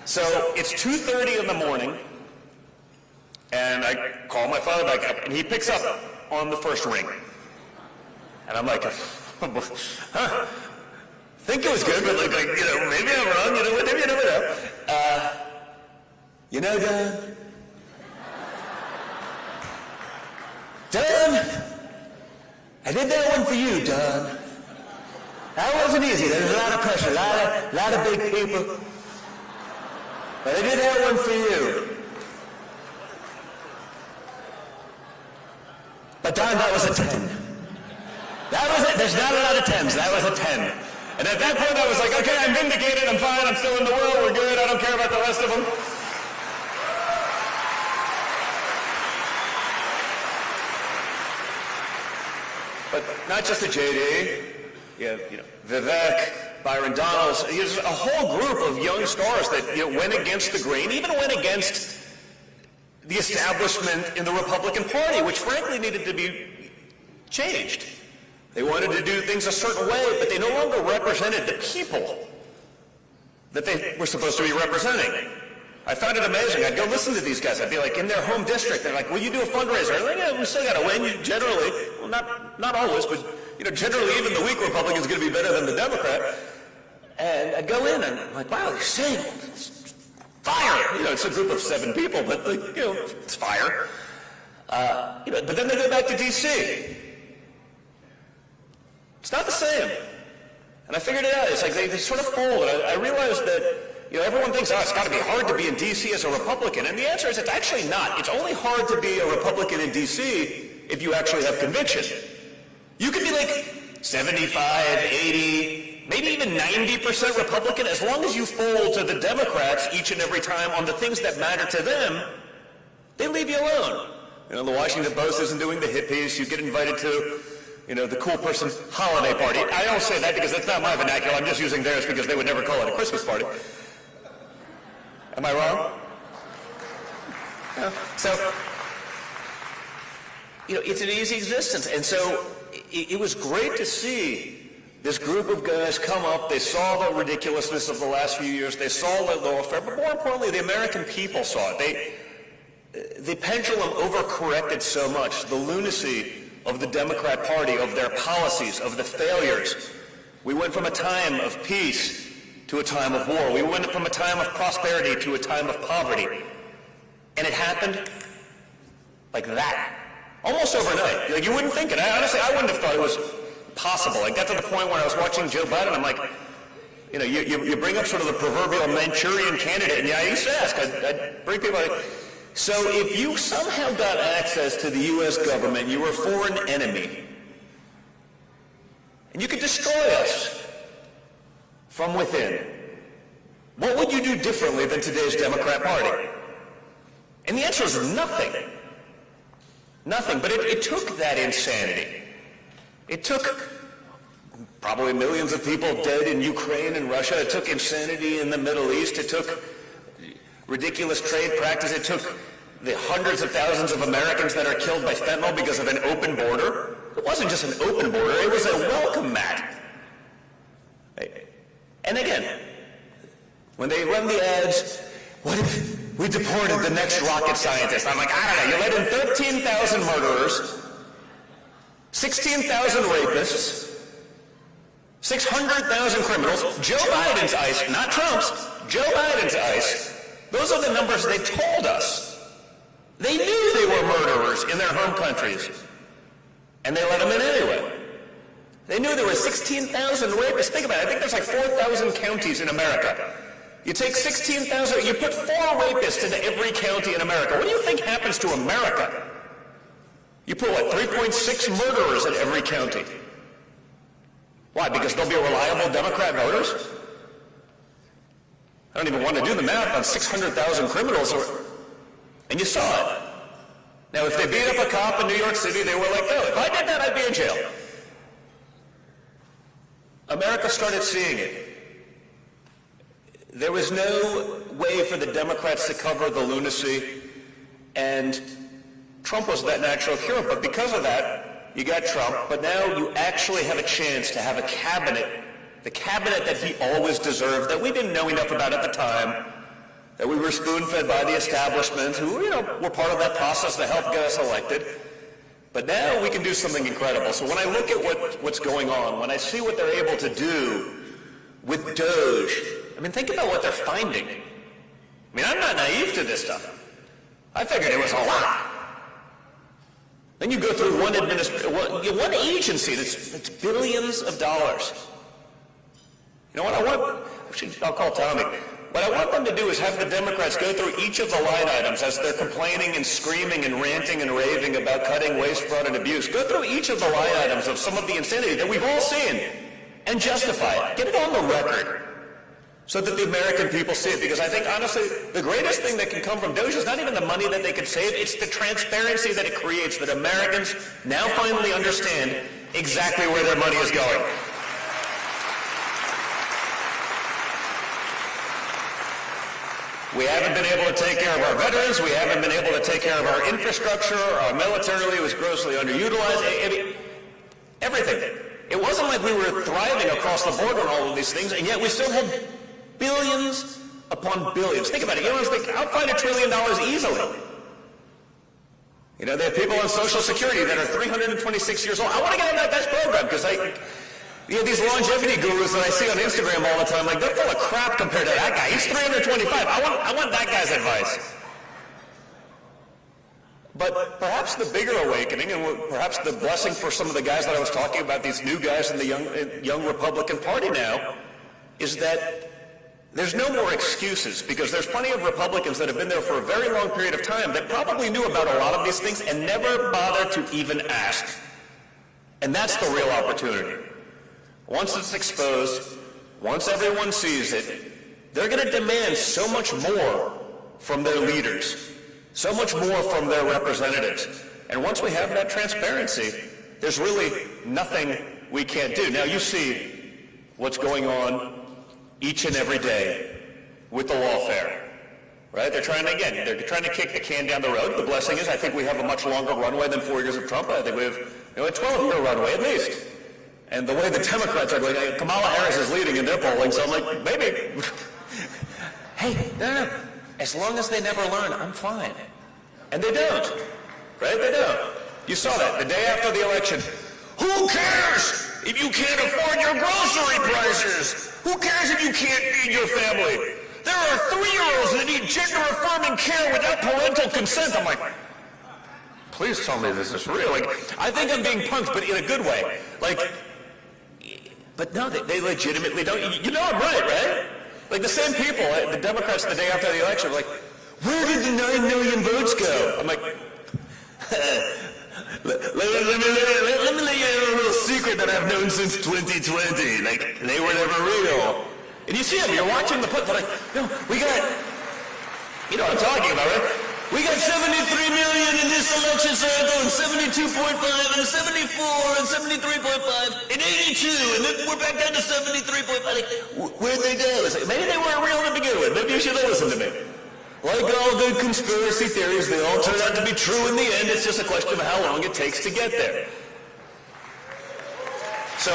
So it's 2:30 in the morning, and I call my father back up, and he picks up on the first ring. And I'm like, think it was good, but maybe I'm wrong, maybe you never know. Don, I did that one for you, Don. That wasn't easy. There was a lot of pressure, a lot of big people. But I did that one for you. But Don, that was a 10. That was it. There's not a lot of 10s. That was a 10. And at that point, I was like, okay, I'm vindicated. I'm fine. I'm still in the world. We're good. I don't care about the rest of them. But not just the JD. Vivek, Byron Donalds. There's a whole group of young stars that went against the grain, even went against the establishment in the Republican Party, which frankly needed to be changed. They wanted to do things a certain way, but they no longer represented the people that they were supposed to be representing. I found it amazing. I'd go listen to these guys. I'd be in their home district. They're like, will you do a fundraiser? I'm like, yeah, we still got to win. Generally, well, not always, but generally even the weak Republican is going to be better than the Democrat. And I'd go in and I'm like, wow, they're saying fire. It's a group of 7 people, but it's fire. But then they go back to D.C. It's not the same. And I figured it out. It's they sort of fold. I realized that everyone thinks, it's got to be hard to be in D.C. as a Republican. And the answer is it's actually not. It's only hard to be a Republican in D.C. if you actually have conviction. You could be 75, 80, maybe even 90% Republican as long as you fold to the Democrats each and every time on the things that matter to them. They leave you alone. The Washington Post isn't doing the hit piece. You get invited to the cool person holiday party. I don't say that because that's not my vernacular. I'm just using theirs because they would never call it a Christmas party. Am I wrong? No. So, it's an easy existence. And so it was great to see this group of guys come up. They saw the ridiculousness of the last few years. They saw the lawfare. But more importantly, the American people saw it. The pendulum overcorrected so much. The lunacy of the Democrat Party, of their policies, of the failures. We went from a time of peace to a time of war. We went from a time of prosperity to a time of poverty. And it happened like that. Almost overnight. You wouldn't think it. Honestly, I wouldn't have thought it was possible. I got to the point where I was watching Joe Biden, I'm like, you bring up sort of the proverbial Manchurian candidate, and I used to ask, I'd bring people so if you somehow got access to the U.S. government, you were a foreign enemy, and you could destroy us from within, what would you do differently than today's Democrat Party? And the answer is nothing. Nothing. But it took that insanity. It took probably millions of people dead in Ukraine and Russia. It took insanity in the Middle East. It took ridiculous trade practice. It took the hundreds of thousands of Americans that are killed by fentanyl because of an open border. It wasn't just an open border. It was a welcome mat. And again, when they run the ads, what if we deported the next rocket scientist? I'm like, I don't know. You let in 13,000 murderers, 16,000 rapists, 600,000 criminals, Joe Biden's ICE, not Trump's, Joe Biden's ICE, those are the numbers they told us. They knew they were murderers in their home countries, and they let them in anyway. They knew there were 16,000 rapists. Think about it. I think there's like 4,000 counties in America. You take 16,000, you put 4 rapists into every county in America. What do you think happens to America? You put, what, 3.6 murderers in every county. Why? Because they'll be reliable Democrat voters? I don't even want to do the math on 600,000 criminals. And you saw it. Now, if they beat up a cop in New York City, they were like, oh, if I did that, I'd be in jail. America started seeing it. There was no way for the Democrats to cover the lunacy, and Trump was that natural cure. But because of that, you got Trump, but now you actually have a chance to have a cabinet, the cabinet that he always deserved, that we didn't know enough about at the time, that we were spoon-fed by the establishment, who, were part of that process to help get us elected. But now we can do something incredible. So when I look at what's going on, when I see what they're able to do with Doge, I mean, think about what they're finding. I mean, I'm not naive to this stuff. I figured it was a lot. Then you go through one agency that's billions of dollars. You know what I want? I'll call Tommy. What I want them to do is have the Democrats go through each of the line items as they're complaining and screaming and ranting and raving about cutting waste, fraud, and abuse. Go through each of the line items of some of the insanity that we've all seen and justify it. Get it on the record so that the American people see it. Because I think, honestly, the greatest thing that can come from Doge is not even the money that they could save. It's the transparency that it creates, that Americans now finally understand exactly where their money is going. We haven't been able to take care of our veterans. We haven't been able to take care of our infrastructure. Our military was grossly underutilized. Everything. It wasn't like we were thriving across the board on all of these things, and yet we still had billions upon billions. Think about it. I'll find $1 trillion easily. They have people on Social Security that are 326 years old. I want to get on that best program because these longevity gurus that I see on Instagram all the time, they're full of crap compared to that guy. He's 325. I want that guy's advice. But perhaps the bigger awakening, and perhaps the blessing for some of the guys that I was talking about, these new guys in the young Republican Party now, is that there's no more excuses, because there's plenty of Republicans that have been there for a very long period of time that probably knew about a lot of these things and never bothered to even ask. And that's the real opportunity. Once it's exposed, once everyone sees it, they're going to demand so much more from their leaders, so much more from their representatives. And once we have that transparency, there's really nothing we can't do. Now you see what's going on each and every day with the lawfare, right? They're trying to kick the can down the road. The blessing is I think we have a much longer runway than 4 years of Trump. I think we have a 12-year runway at least. And the way the Democrats are going, Kamala Harris is leading in their polling, so I'm like, maybe. Hey, no. As long as they never learn, I'm fine. And they don't, right? They don't. You saw that the day after the election. Who cares if you can't afford your grocery prices? Who cares if you can't feed your family? There are 3-year-olds that need gender-affirming care without parental consent. I'm like, please tell me this is real. I think I'm being punked, but in a good way. But no, they legitimately don't. You know I'm right? The same people, the Democrats the day after the election were like, where did the 9 million votes go? I'm like, let me let you in a little secret that I've known since 2020. They were never real. And you see them, you're watching the put, they're like, no, we got, you know what I'm talking about, right? We got 73 million in this election cycle, and 72.5, and 74, and 73.5, and 82, and then we're back down to 73.5. Where'd they go? Maybe they weren't real to begin with. Maybe you should have listened to me. Like all good conspiracy theories, they all turn out to be true in the end. It's just a question of how long it takes to get there. So,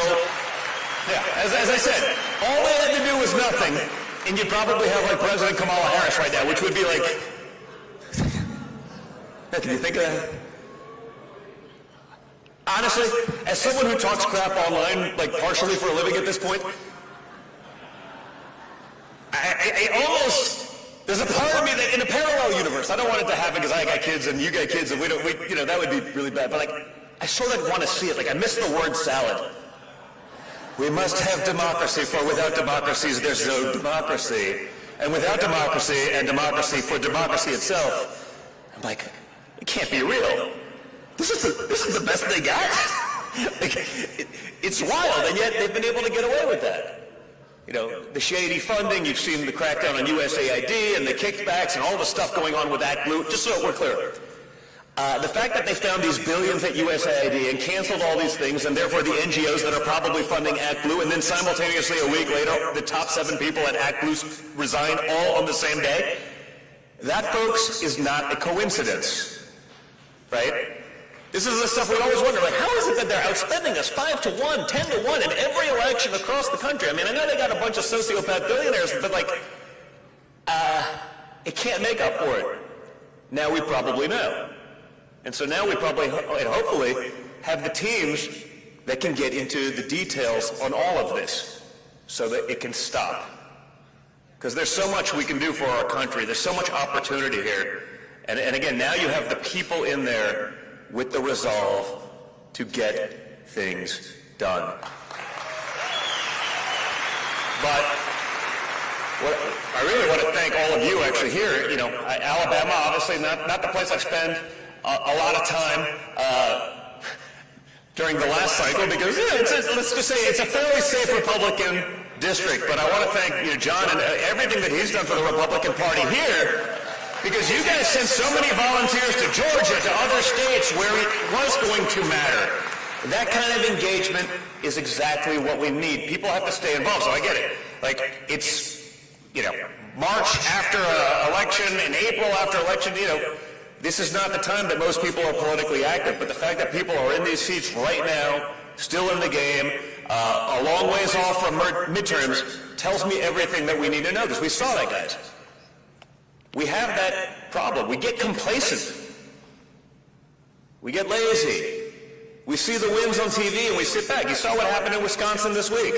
yeah, as I said, all they had to do was nothing, and you'd probably have President Kamala Harris right now, which would be can you think of that? honestly, as someone who talks crap online, like partially for a living at this point, I almost, there's a part of me that in a parallel universe, I don't want it to happen because I got kids and you got kids and that would be really bad, but like, I sort of want to see it. Like, I miss the word salad. We must have democracy, for without democracies, there's no democracy. And without democracy and democracy for democracy itself, I'm like, it can't be real. This is the best they got. Like, it's wild, and yet they've been able to get away with that. You know, the shady funding, you've seen the crackdown on USAID and the kickbacks and all the stuff going on with ACT-Blue. Just so we're clear. The fact that they found these billions at USAID and canceled all these things, and therefore the NGOs that are probably funding ACT-Blue, and then simultaneously a week later, the top 7 people at ACT-Blue resign all on the same day, that, folks, is not a coincidence, right? This is the stuff we always wonder, like, how is it that they're outspending us 5 to 1, 10 to 1 in every election across the country? I mean, I know they got a bunch of sociopath billionaires, but like, it can't make up for it. Now we probably know. And so now we probably, and hopefully, have the teams that can get into the details on all of this so that it can stop. Because there's so much we can do for our country. There's so much opportunity here. And again, now you have the people in there with the resolve to get things done. But I really want to thank all of you actually here. You know, Alabama, obviously not the place I've spent a lot of time during the last cycle because let's just say it's a fairly safe Republican district. But I want to thank John and everything that he's done for the Republican Party here. Because you guys sent so many volunteers to Georgia, to other states where it was going to matter. That kind of engagement is exactly what we need. People have to stay involved, so I get it. Like, it's, March after an election, in April after election, this is not the time that most people are politically active, but the fact that people are in these seats right now, still in the game, a long ways off from midterms, tells me everything that we need to know, because we saw that, guys. We have that problem. We get complacent. We get lazy. We see the wins on TV and we sit back. You saw what happened in Wisconsin this week.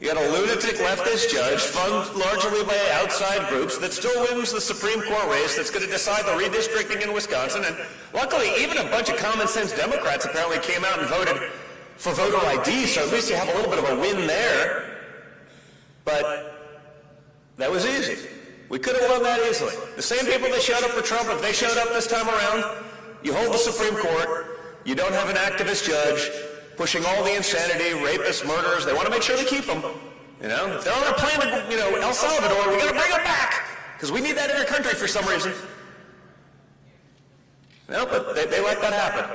You got a lunatic leftist judge funded largely by outside groups that still wins the Supreme Court race that's going to decide the redistricting in Wisconsin. And luckily, even a bunch of common sense Democrats apparently came out and voted for voter ID, so at least you have a little bit of a win there. But that was easy. We could have won that easily. The same people that showed up for Trump, if they showed up this time around, you hold the Supreme Court, you don't have an activist judge pushing all the insanity, rapists, murderers. They want to make sure they keep them. If they're on a plane to, El Salvador, we got to bring them back because we need that in our country for some reason. But they let that happen,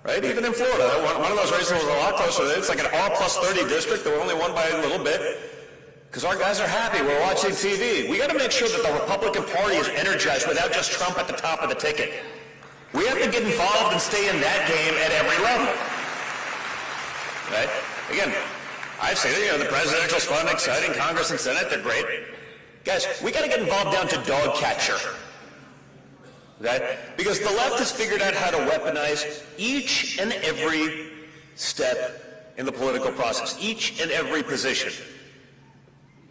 right? Even in Florida, one of those races was a lot closer. It's like an R+30 district. They were only won by a little bit. Because our guys are happy. We're watching TV. We got to make sure that the Republican Party is energized without just Trump at the top of the ticket. We have to get involved and stay in that game at every level. Right? Again, I've said it, the presidential's fun, exciting, Congress and Senate, they're great. Guys, we got to get involved down to dog catcher. Right? Because the left has figured out how to weaponize each and every step in the political process, each and every position.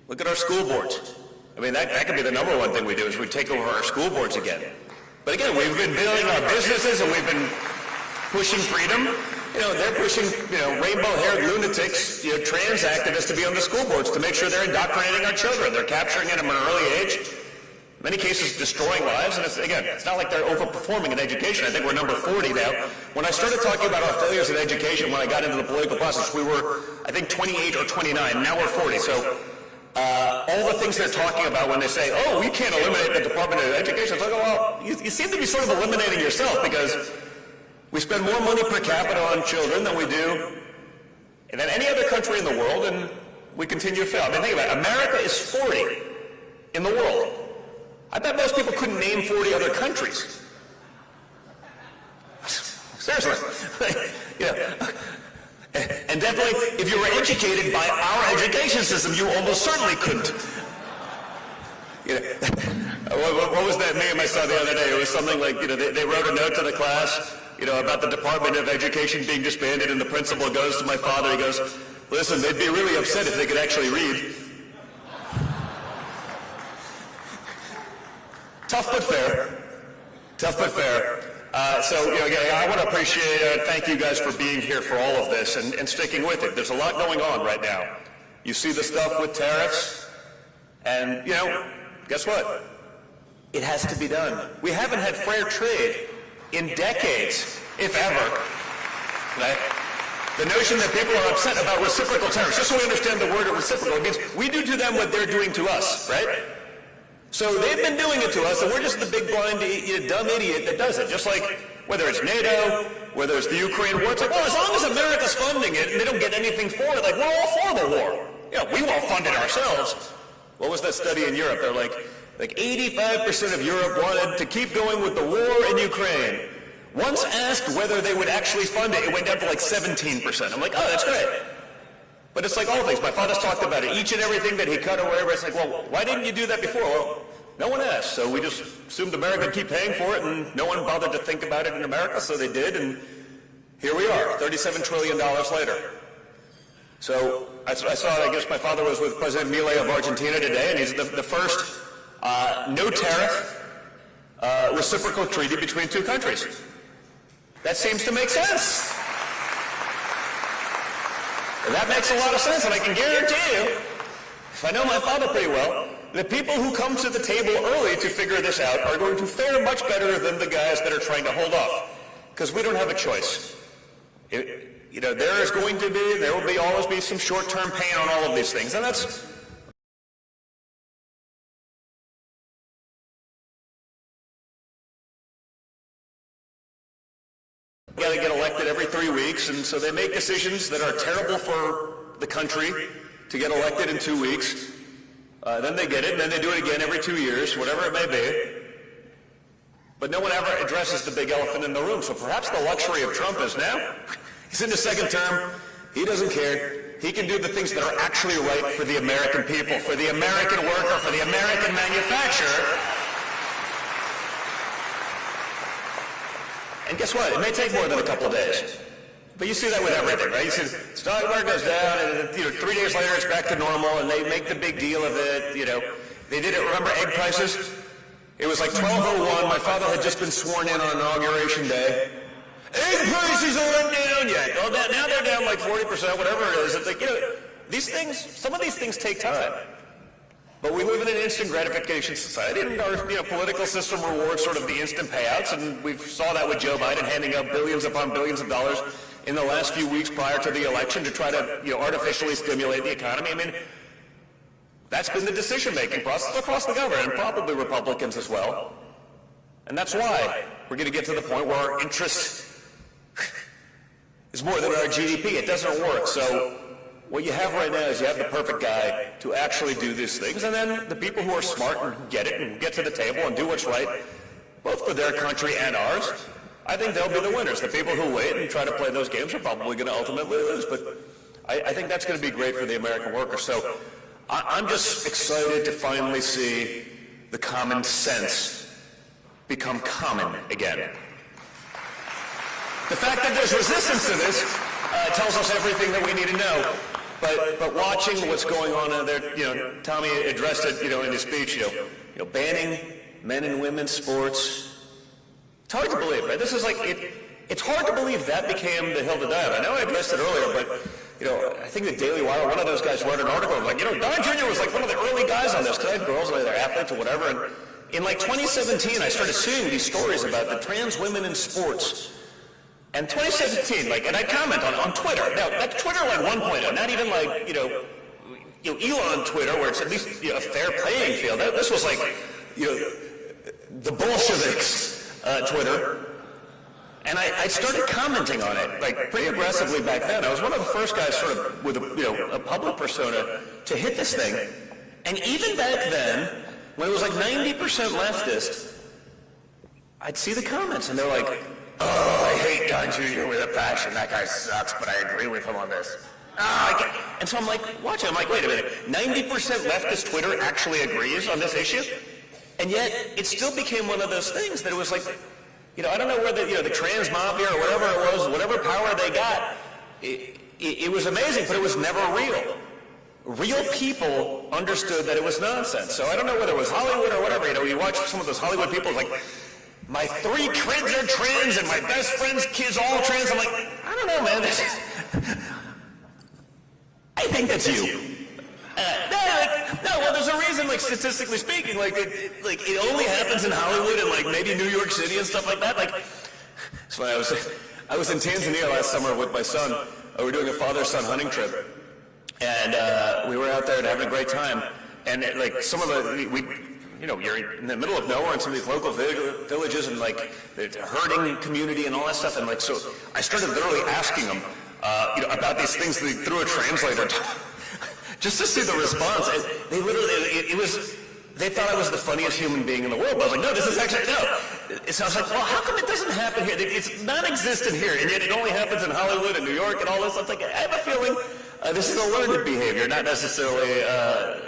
Look at our school boards. I mean, that could be the number one thing we do is we take over our school boards again. But again, we've been building our businesses and we've been pushing freedom. They're pushing, rainbow-haired lunatics, trans activists to be on the school boards to make sure they're indoctrinating our children. They're capturing it at an early age. In many cases, destroying lives. And it's not like they're overperforming in education. I think we're number 40 now. When I started talking about our failures in education when I got into the political process, we were, I think, 28 or 29. Now we're 40. So all the things they're talking about when they say, oh, we can't eliminate the Department of Education. It's like, well, you seem to be sort of eliminating yourself because we spend more money per capita on children than we do than any other country in the world, and we continue to fail. I mean, think about it. America is 40 in the world. I bet most people couldn't name 40 other countries. Seriously. And definitely, if you were educated by our education system, you almost certainly couldn't. What was that meme I saw the other day? It was something like, they wrote a note to the class. about the Department of Education being disbanded, and the principal goes to my father, he goes, listen, they'd be really upset if they could actually read. Tough but fair. Tough but fair. I want to appreciate, thank you guys for being here for all of this and sticking with it. There's a lot going on right now. You see the stuff with tariffs, and, guess what? It has to be done. We haven't had fair trade in decades, if ever. Right? The notion that people are upset about reciprocal tariffs, just so we understand the word reciprocal, it means we do to them what they're doing to us, right? So they've been doing it to us, and we're just the big blind, dumb idiot that does it. Just like whether it's NATO, whether it's the Ukraine war, it's like, well, as long as America's funding it and they don't get anything for it, like, we're all for the war. We won't fund it ourselves. What was that study in Europe? They're like 85% of Europe wanted to keep going with the war in Ukraine. Once asked whether they would actually fund it, it went down to like 17%. I'm like, oh, that's great. But it's like all things. My father's talked about it. Each and everything that he cut or whatever, it's like, well, why didn't you do that before? Well, no one asked. So we just assumed America would keep paying for it, and no one bothered to think about it in America, so they did, and here we are, $37 trillion later. So I guess my father was with President Milei of Argentina today, and he's the first no tariff reciprocal treaty between two countries. That seems to make sense. That makes a lot of sense, and I can guarantee you, if I know my father pretty well, the people who come to the table early to figure this out are going to fare much better than the guys that are trying to hold off, because we don't have a choice. There will always be some short-term pain on all of these things, and that's got to get elected every 3 weeks, and so they make decisions that are terrible for the country to get elected in 2 weeks. Then they get it, and then they do it again every 2 years, whatever it may be. But no one ever addresses the big elephant in the room. So perhaps the luxury of Trump is now, he's in his second term, he doesn't care. He can do the things that are actually right for the American people, for the American worker, for the American manufacturer. And guess what? It may take more than a couple of days. But you see that with everything, right? You see the stock market goes down, and 3 days later it's back to normal, and they make the big deal of it. They did it. Remember egg prices? It was like 12:01. My father had just been sworn in on Inauguration Day. Egg prices aren't down yet. Well, now they're down like 40%, whatever it is. It's like, these things. Some of these things take time. But we live in an instant gratification society, and our political system rewards sort of the instant payouts, and we saw that with Joe Biden handing out billions upon billions of dollars in the last few weeks prior to the election to try to artificially stimulate the economy. I mean, that's been the decision-making process across the government, and probably Republicans as well. And that's why we're going to get to the point where our interest is more than our GDP. It doesn't work. So what you have right now is you have the perfect guy to actually do these things, and then the people who are smart and who get it and get to the table and do what's right, both for their country and ours, I think they'll be the winners. The people who wait and try to play those games are probably going to ultimately lose, but I think that's going to be great for the American worker. So I'm just excited to finally see the common sense become common again. The fact that there's resistance to this tells us everything that we need to know. But watching what's going on there, Tommy addressed it, in his speech, banning men and women's sports. It's hard to believe, right? This is like, it's hard to believe that became the hill to die on. I know I addressed it earlier, but, I think the Daily Wire, one of those guys wrote an article, like, Don Jr. was like one of the early guys on this, because I had girls, they're athletes or whatever, and in like 2017, I started seeing these stories about the trans women in sports. And 2017, and I comment on Twitter. Now, that's Twitter 1.0, not even Elon Twitter, where it's at least a fair playing field. This was like, the Bolsheviks Twitter. And I started commenting on it, pretty aggressively back then. I was one of the first guys sort of with a public persona to hit this thing. And even back then, when it was like 90% leftist, I'd see the comments, and they're like, oh, I hate Don Jr. with a passion. That guy sucks, but I agree with him on this. And so I'm like, watching. I'm like, wait a minute. 90% leftist Twitter actually agrees on this issue? And yet, it still became one of those things that it was like, I don't know where the trans mafia or whatever it was, whatever power they got, it was amazing, but it was never real. Real people understood that it was nonsense. So I don't know whether it was Hollywood or whatever. You watch some of those Hollywood people like, my 3 kids are trans and my best friend's kids all trans. I'm like, I don't know, man. I think that's you. Well, there's a reason, like, statistically speaking, it only happens in Hollywood and, like, maybe New York City and stuff like that. Like, so I was in Tanzania last summer with my son. We were doing a father-son hunting trip. And we were out there and having a great time. And, some of you're in the middle of nowhere in some of these local villages and, the herding community and all that stuff. And, so I started literally asking them, about these things through a translator. Just to see the response. And they literally, they thought I was the funniest human being in the world. But I was like, no, this is actually, no. So I was like, well, how come it doesn't happen here? It's non-existent here, and yet it only happens in Hollywood and New York and all this. I was like, I have a feeling this is a learned behavior, not necessarily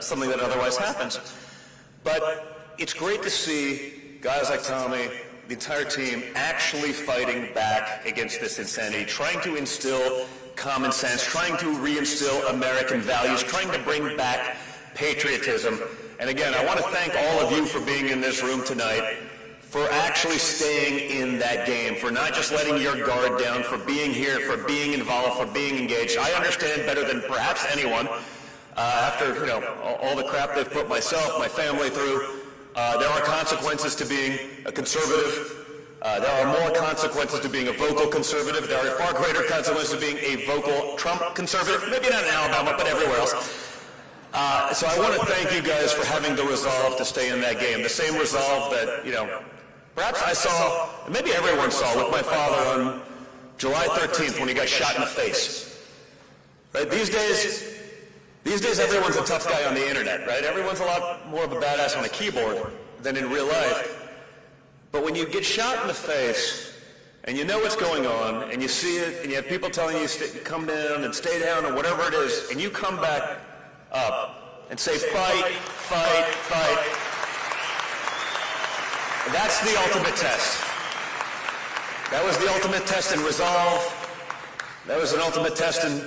something that otherwise happens. But it's great to see guys like Tommy, the entire team, actually fighting back against this insanity, trying to instill common sense, trying to reinstill American values, trying to bring back patriotism. And again, I want to thank all of you for being in this room tonight, for actually staying in that game, for not just letting your guard down, for being here, for being involved, for being engaged. I understand better than perhaps anyone, after all the crap they've put myself, my family through, there are consequences to being a conservative. There are more consequences to being a vocal conservative. There are far greater consequences to being a vocal Trump conservative. Maybe not in Alabama, but everywhere else. So I want to thank you guys for having the resolve to stay in that game. The same resolve that, perhaps I saw, and maybe everyone saw with my father on July 13th when he got shot in the face. Right? These days everyone's a tough guy on the internet, right? Everyone's a lot more of a badass on a keyboard than in real life. But when you get shot in the face, and you know what's going on, and you see it, and you have people telling you come down and stay down, or whatever it is, and you come back up and say, fight, fight, fight. That's the ultimate test. That was the ultimate test in resolve. That was an ultimate test in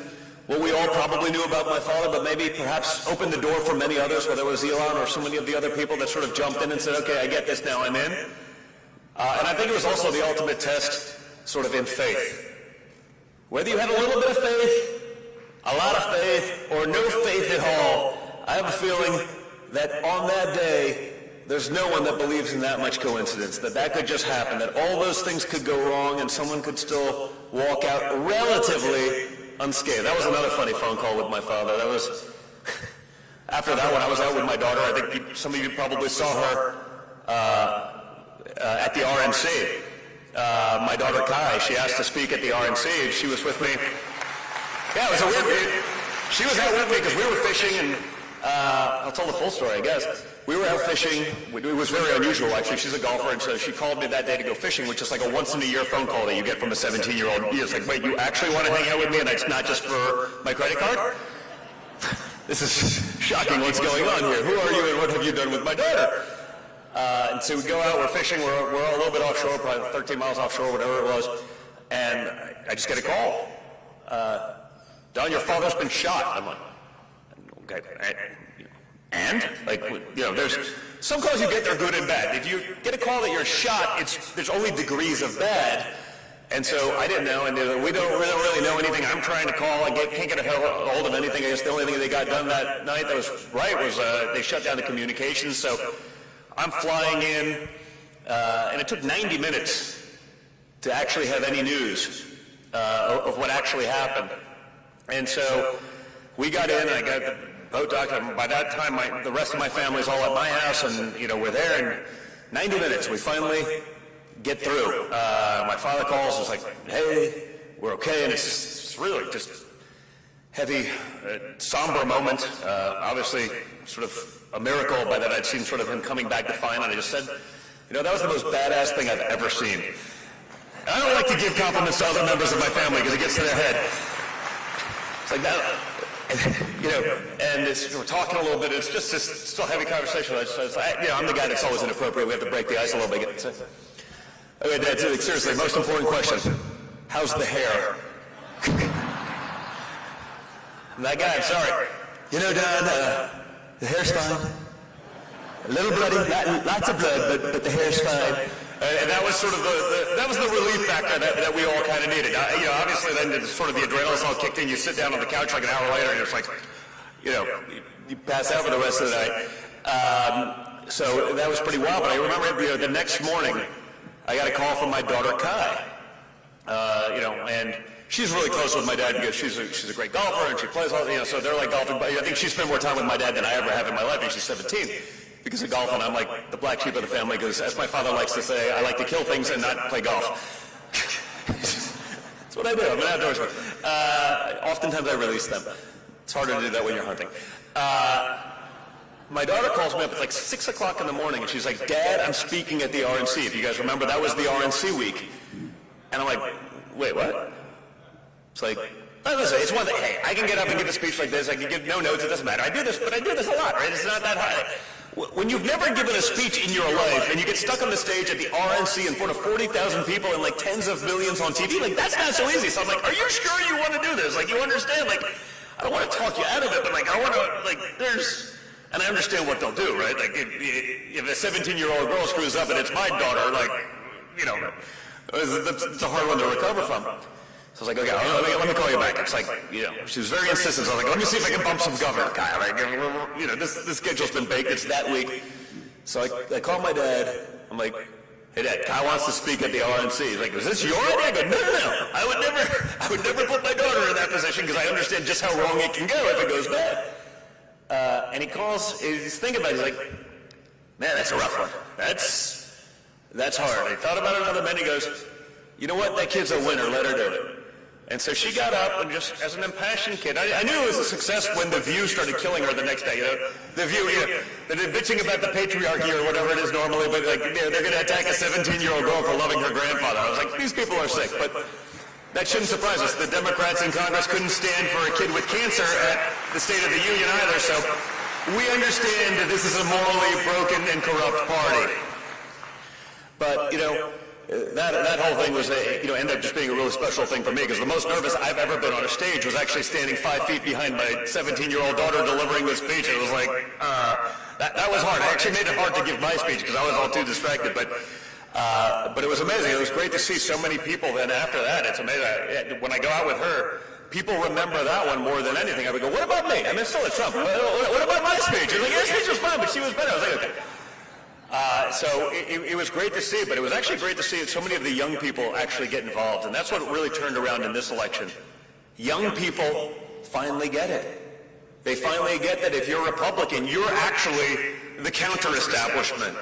what we all probably knew about my father, but maybe perhaps opened the door for many others, whether it was Elon or so many of the other people that sort of jumped in and said, okay, I get this now, I'm in. And I think it was also the ultimate test sort of in faith. Whether you had a little bit of faith, a lot of faith, or no faith at all, I have a feeling that on that day, there's no one that believes in that much coincidence, that could just happen, that all those things could go wrong and someone could still walk out relatively unscathed. That was another funny phone call with my father. That was, after that one, I was out with my daughter. I think some of you probably saw her at the RNC. My daughter Kai, she asked to speak at the RNC. She was with me. Yeah, it was a weird. She was out with me because we were fishing, and I'll tell the full story, I guess. We were out fishing. It was very unusual, actually. She's a golfer, and so she called me that day to go fishing, which is like a once-in-a-year phone call that you get from a 17-year-old. It's like, wait, you actually want to hang out with me, and it's not just for my credit card? This is shocking. What's going on here? Who are you, and what have you done with my daughter? And so we go out, we're fishing, we're a little bit offshore, probably 13 miles offshore, whatever it was, and I just get a call. Don, your father's been shot. I'm like, okay, and? Like, there's some calls you get, they're good and bad. If you get a call that you're shot, there's only degrees of bad. And so I didn't know, and we don't really know anything. I'm trying to call, I can't get a hold of anything. I guess the only thing they got done that night that was right was they shut down the communications. So I'm flying in, and it took 90 minutes to actually have any news of what actually happened. And so we got in, I got the boat docked, and by that time the rest of my family's all at my house, and we're there in 90 minutes. We finally get through. My father calls, it's like, hey, we're okay, and it's really just heavy, somber moment. Obviously, sort of a miracle by that I'd seen sort of him coming back to fine, and I just said, that was the most badass thing I've ever seen. And I don't like to give compliments to other members of my family because it gets to their head. It's like that, and we're talking a little bit. It's just still heavy conversation. I'm the guy that's always inappropriate. We have to break the ice a little bit. Okay, Dad, seriously, most important question. How's the hair? That guy, I'm sorry. You know, Dad, the hair's fine. A little bloody, lots of blood, but the hair's fine. And that was sort of that was the relief factor that we all kind of needed. You know, obviously then sort of the adrenaline all kicked in. You sit down on the couch like an hour later, and it's like, you know, you pass out for the rest of the night. So that was pretty wild. But I remember, you know, the next morning, I got a call from my daughter Kai. You know, and she's really close with my dad because she's a great golfer and she plays all, you know, so they're like golfing. But I think she spent more time with my dad than I ever have in my life, and she's 17. Because of golf, and I'm like the black sheep of the family, because as my father likes to say, I like to kill things and not play golf. That's what I do. I'm an outdoorsman. Oftentimes I release them. It's harder to do that when you're hunting. My daughter calls me up, it's like 6 o'clock in the morning, and she's like, Dad, I'm speaking at the RNC. If you guys remember, that was the RNC week. And I'm like, wait, what? It's like, listen, it's one thing, hey, I can get up and give a speech like this, I can give no notes, it doesn't matter. I do this, but I do this a lot, right? It's not that hard. When you've never given a speech in your life and you get stuck on the stage at the RNC in front of 40,000 people and like tens of millions on TV, like that's not so easy. So I'm like, are you sure you want to do this? Like, you understand? Like, I don't want to talk you out of it, but like, I want to, like, and I understand what they'll do, right? Like, if a 17-year-old girl screws up and it's my daughter, like, you know, it's a hard one to recover from. So I was like, okay, let me call you back. It's like, you know, she was very insistent. So I was like, let me see if I can bump some governor, Kyle. Like, you know, this schedule's been baked. It's that week. So I called my dad. I'm like, hey, Dad, Kyle wants to speak at the RNC. He's like, is this your idea? I go, no. I would never put my daughter in that position because I understand just how wrong it can go if it goes bad. And he calls, he's thinking about it. He's like, man, that's a rough one. That's hard. I thought about it another minute. He goes, you know what? That kid's a winner. Let her do it. And so she got up and just, as an impassioned kid, I knew it was a success when The View started killing her the next day. You know, The View, you know, they're bitching about the patriarchy or whatever it is normally, but like, they're going to attack a 17-year-old girl for loving her grandfather. I was like, these people are sick, but that shouldn't surprise us. The Democrats in Congress couldn't stand for a kid with cancer at the State of the Union either, so we understand that this is a morally broken and corrupt party. But, you know, that whole thing was, ended up just being a really special thing for me, because the most nervous I've ever been on a stage was actually standing 5 feet behind my 17-year-old daughter delivering this speech. It was like, that was hard. I actually made it hard to give my speech because I was all too distracted, but it was amazing. It was great to see so many people then after that. It's amazing. When I go out with her, people remember that one more than anything. I would go, what about me? I mean, still at Trump. What about my speech? They're like, your speech was fine, but she was better. I was like, okay. So it was great to see, but it was actually great to see so many of the young people actually get involved, and that's what really turned around in this election. Young people finally get it. They finally get that if you're Republican, you're actually the counter-establishment.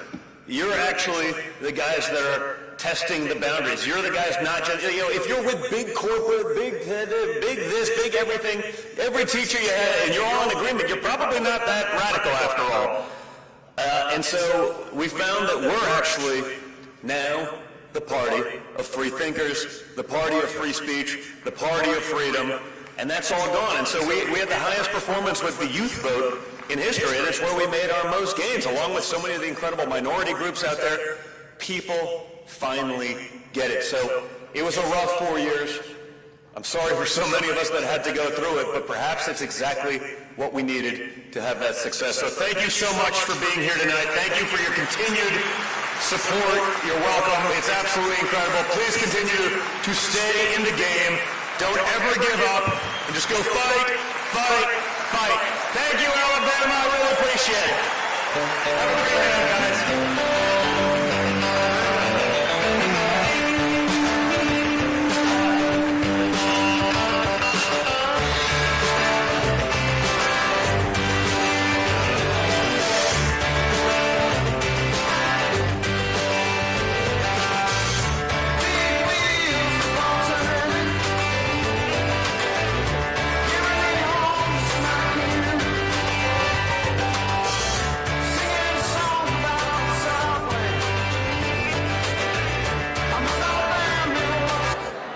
You're actually the guys that are testing the boundaries. You're the guys not just, if you're with big corporate, big this, big everything, every teacher you had, and you're all in agreement, you're probably not that radical after all. And so we found that we're actually now the party of free thinkers, the party of free speech, the party of freedom, and that's all gone. And so we had the highest performance with the youth vote in history, and it's where we made our most gains, along with so many of the incredible minority groups out there. People finally get it. So it was a rough 4 years. I'm sorry for so many of us that had to go through it, but perhaps it's exactly what we needed to have that success. So thank you so much for being here tonight. Thank you for your continued support. You're welcome. It's absolutely incredible. Please continue to stay in the game. Don't ever give up. And just go fight, fight, fight. Thank you, Alabama. I really appreciate it. Have a great night, guys.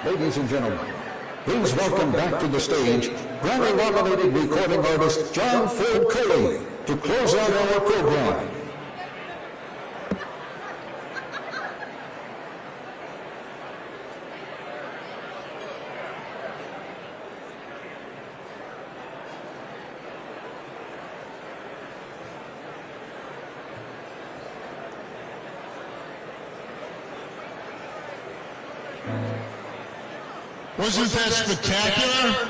Ladies and gentlemen, please welcome back to the stage Grammy-nominated recording artist John Ford Coley to close out our program. Wasn't that spectacular?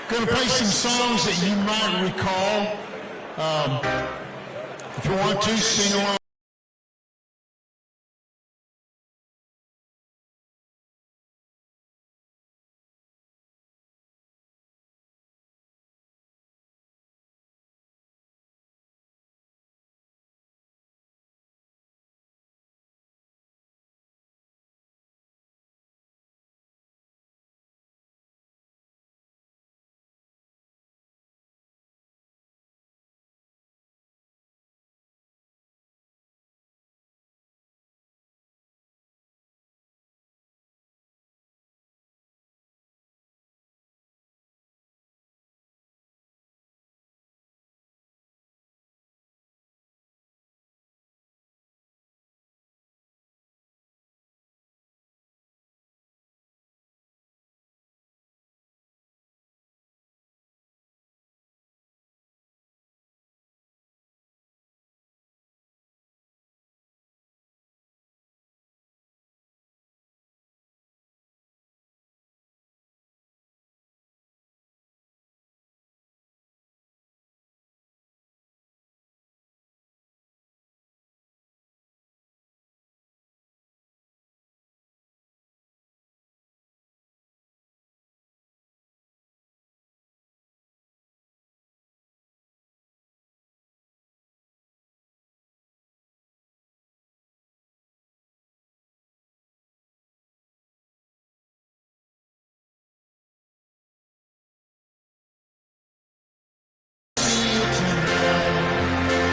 Gonna play some songs that you might recall. If you want to, sing along.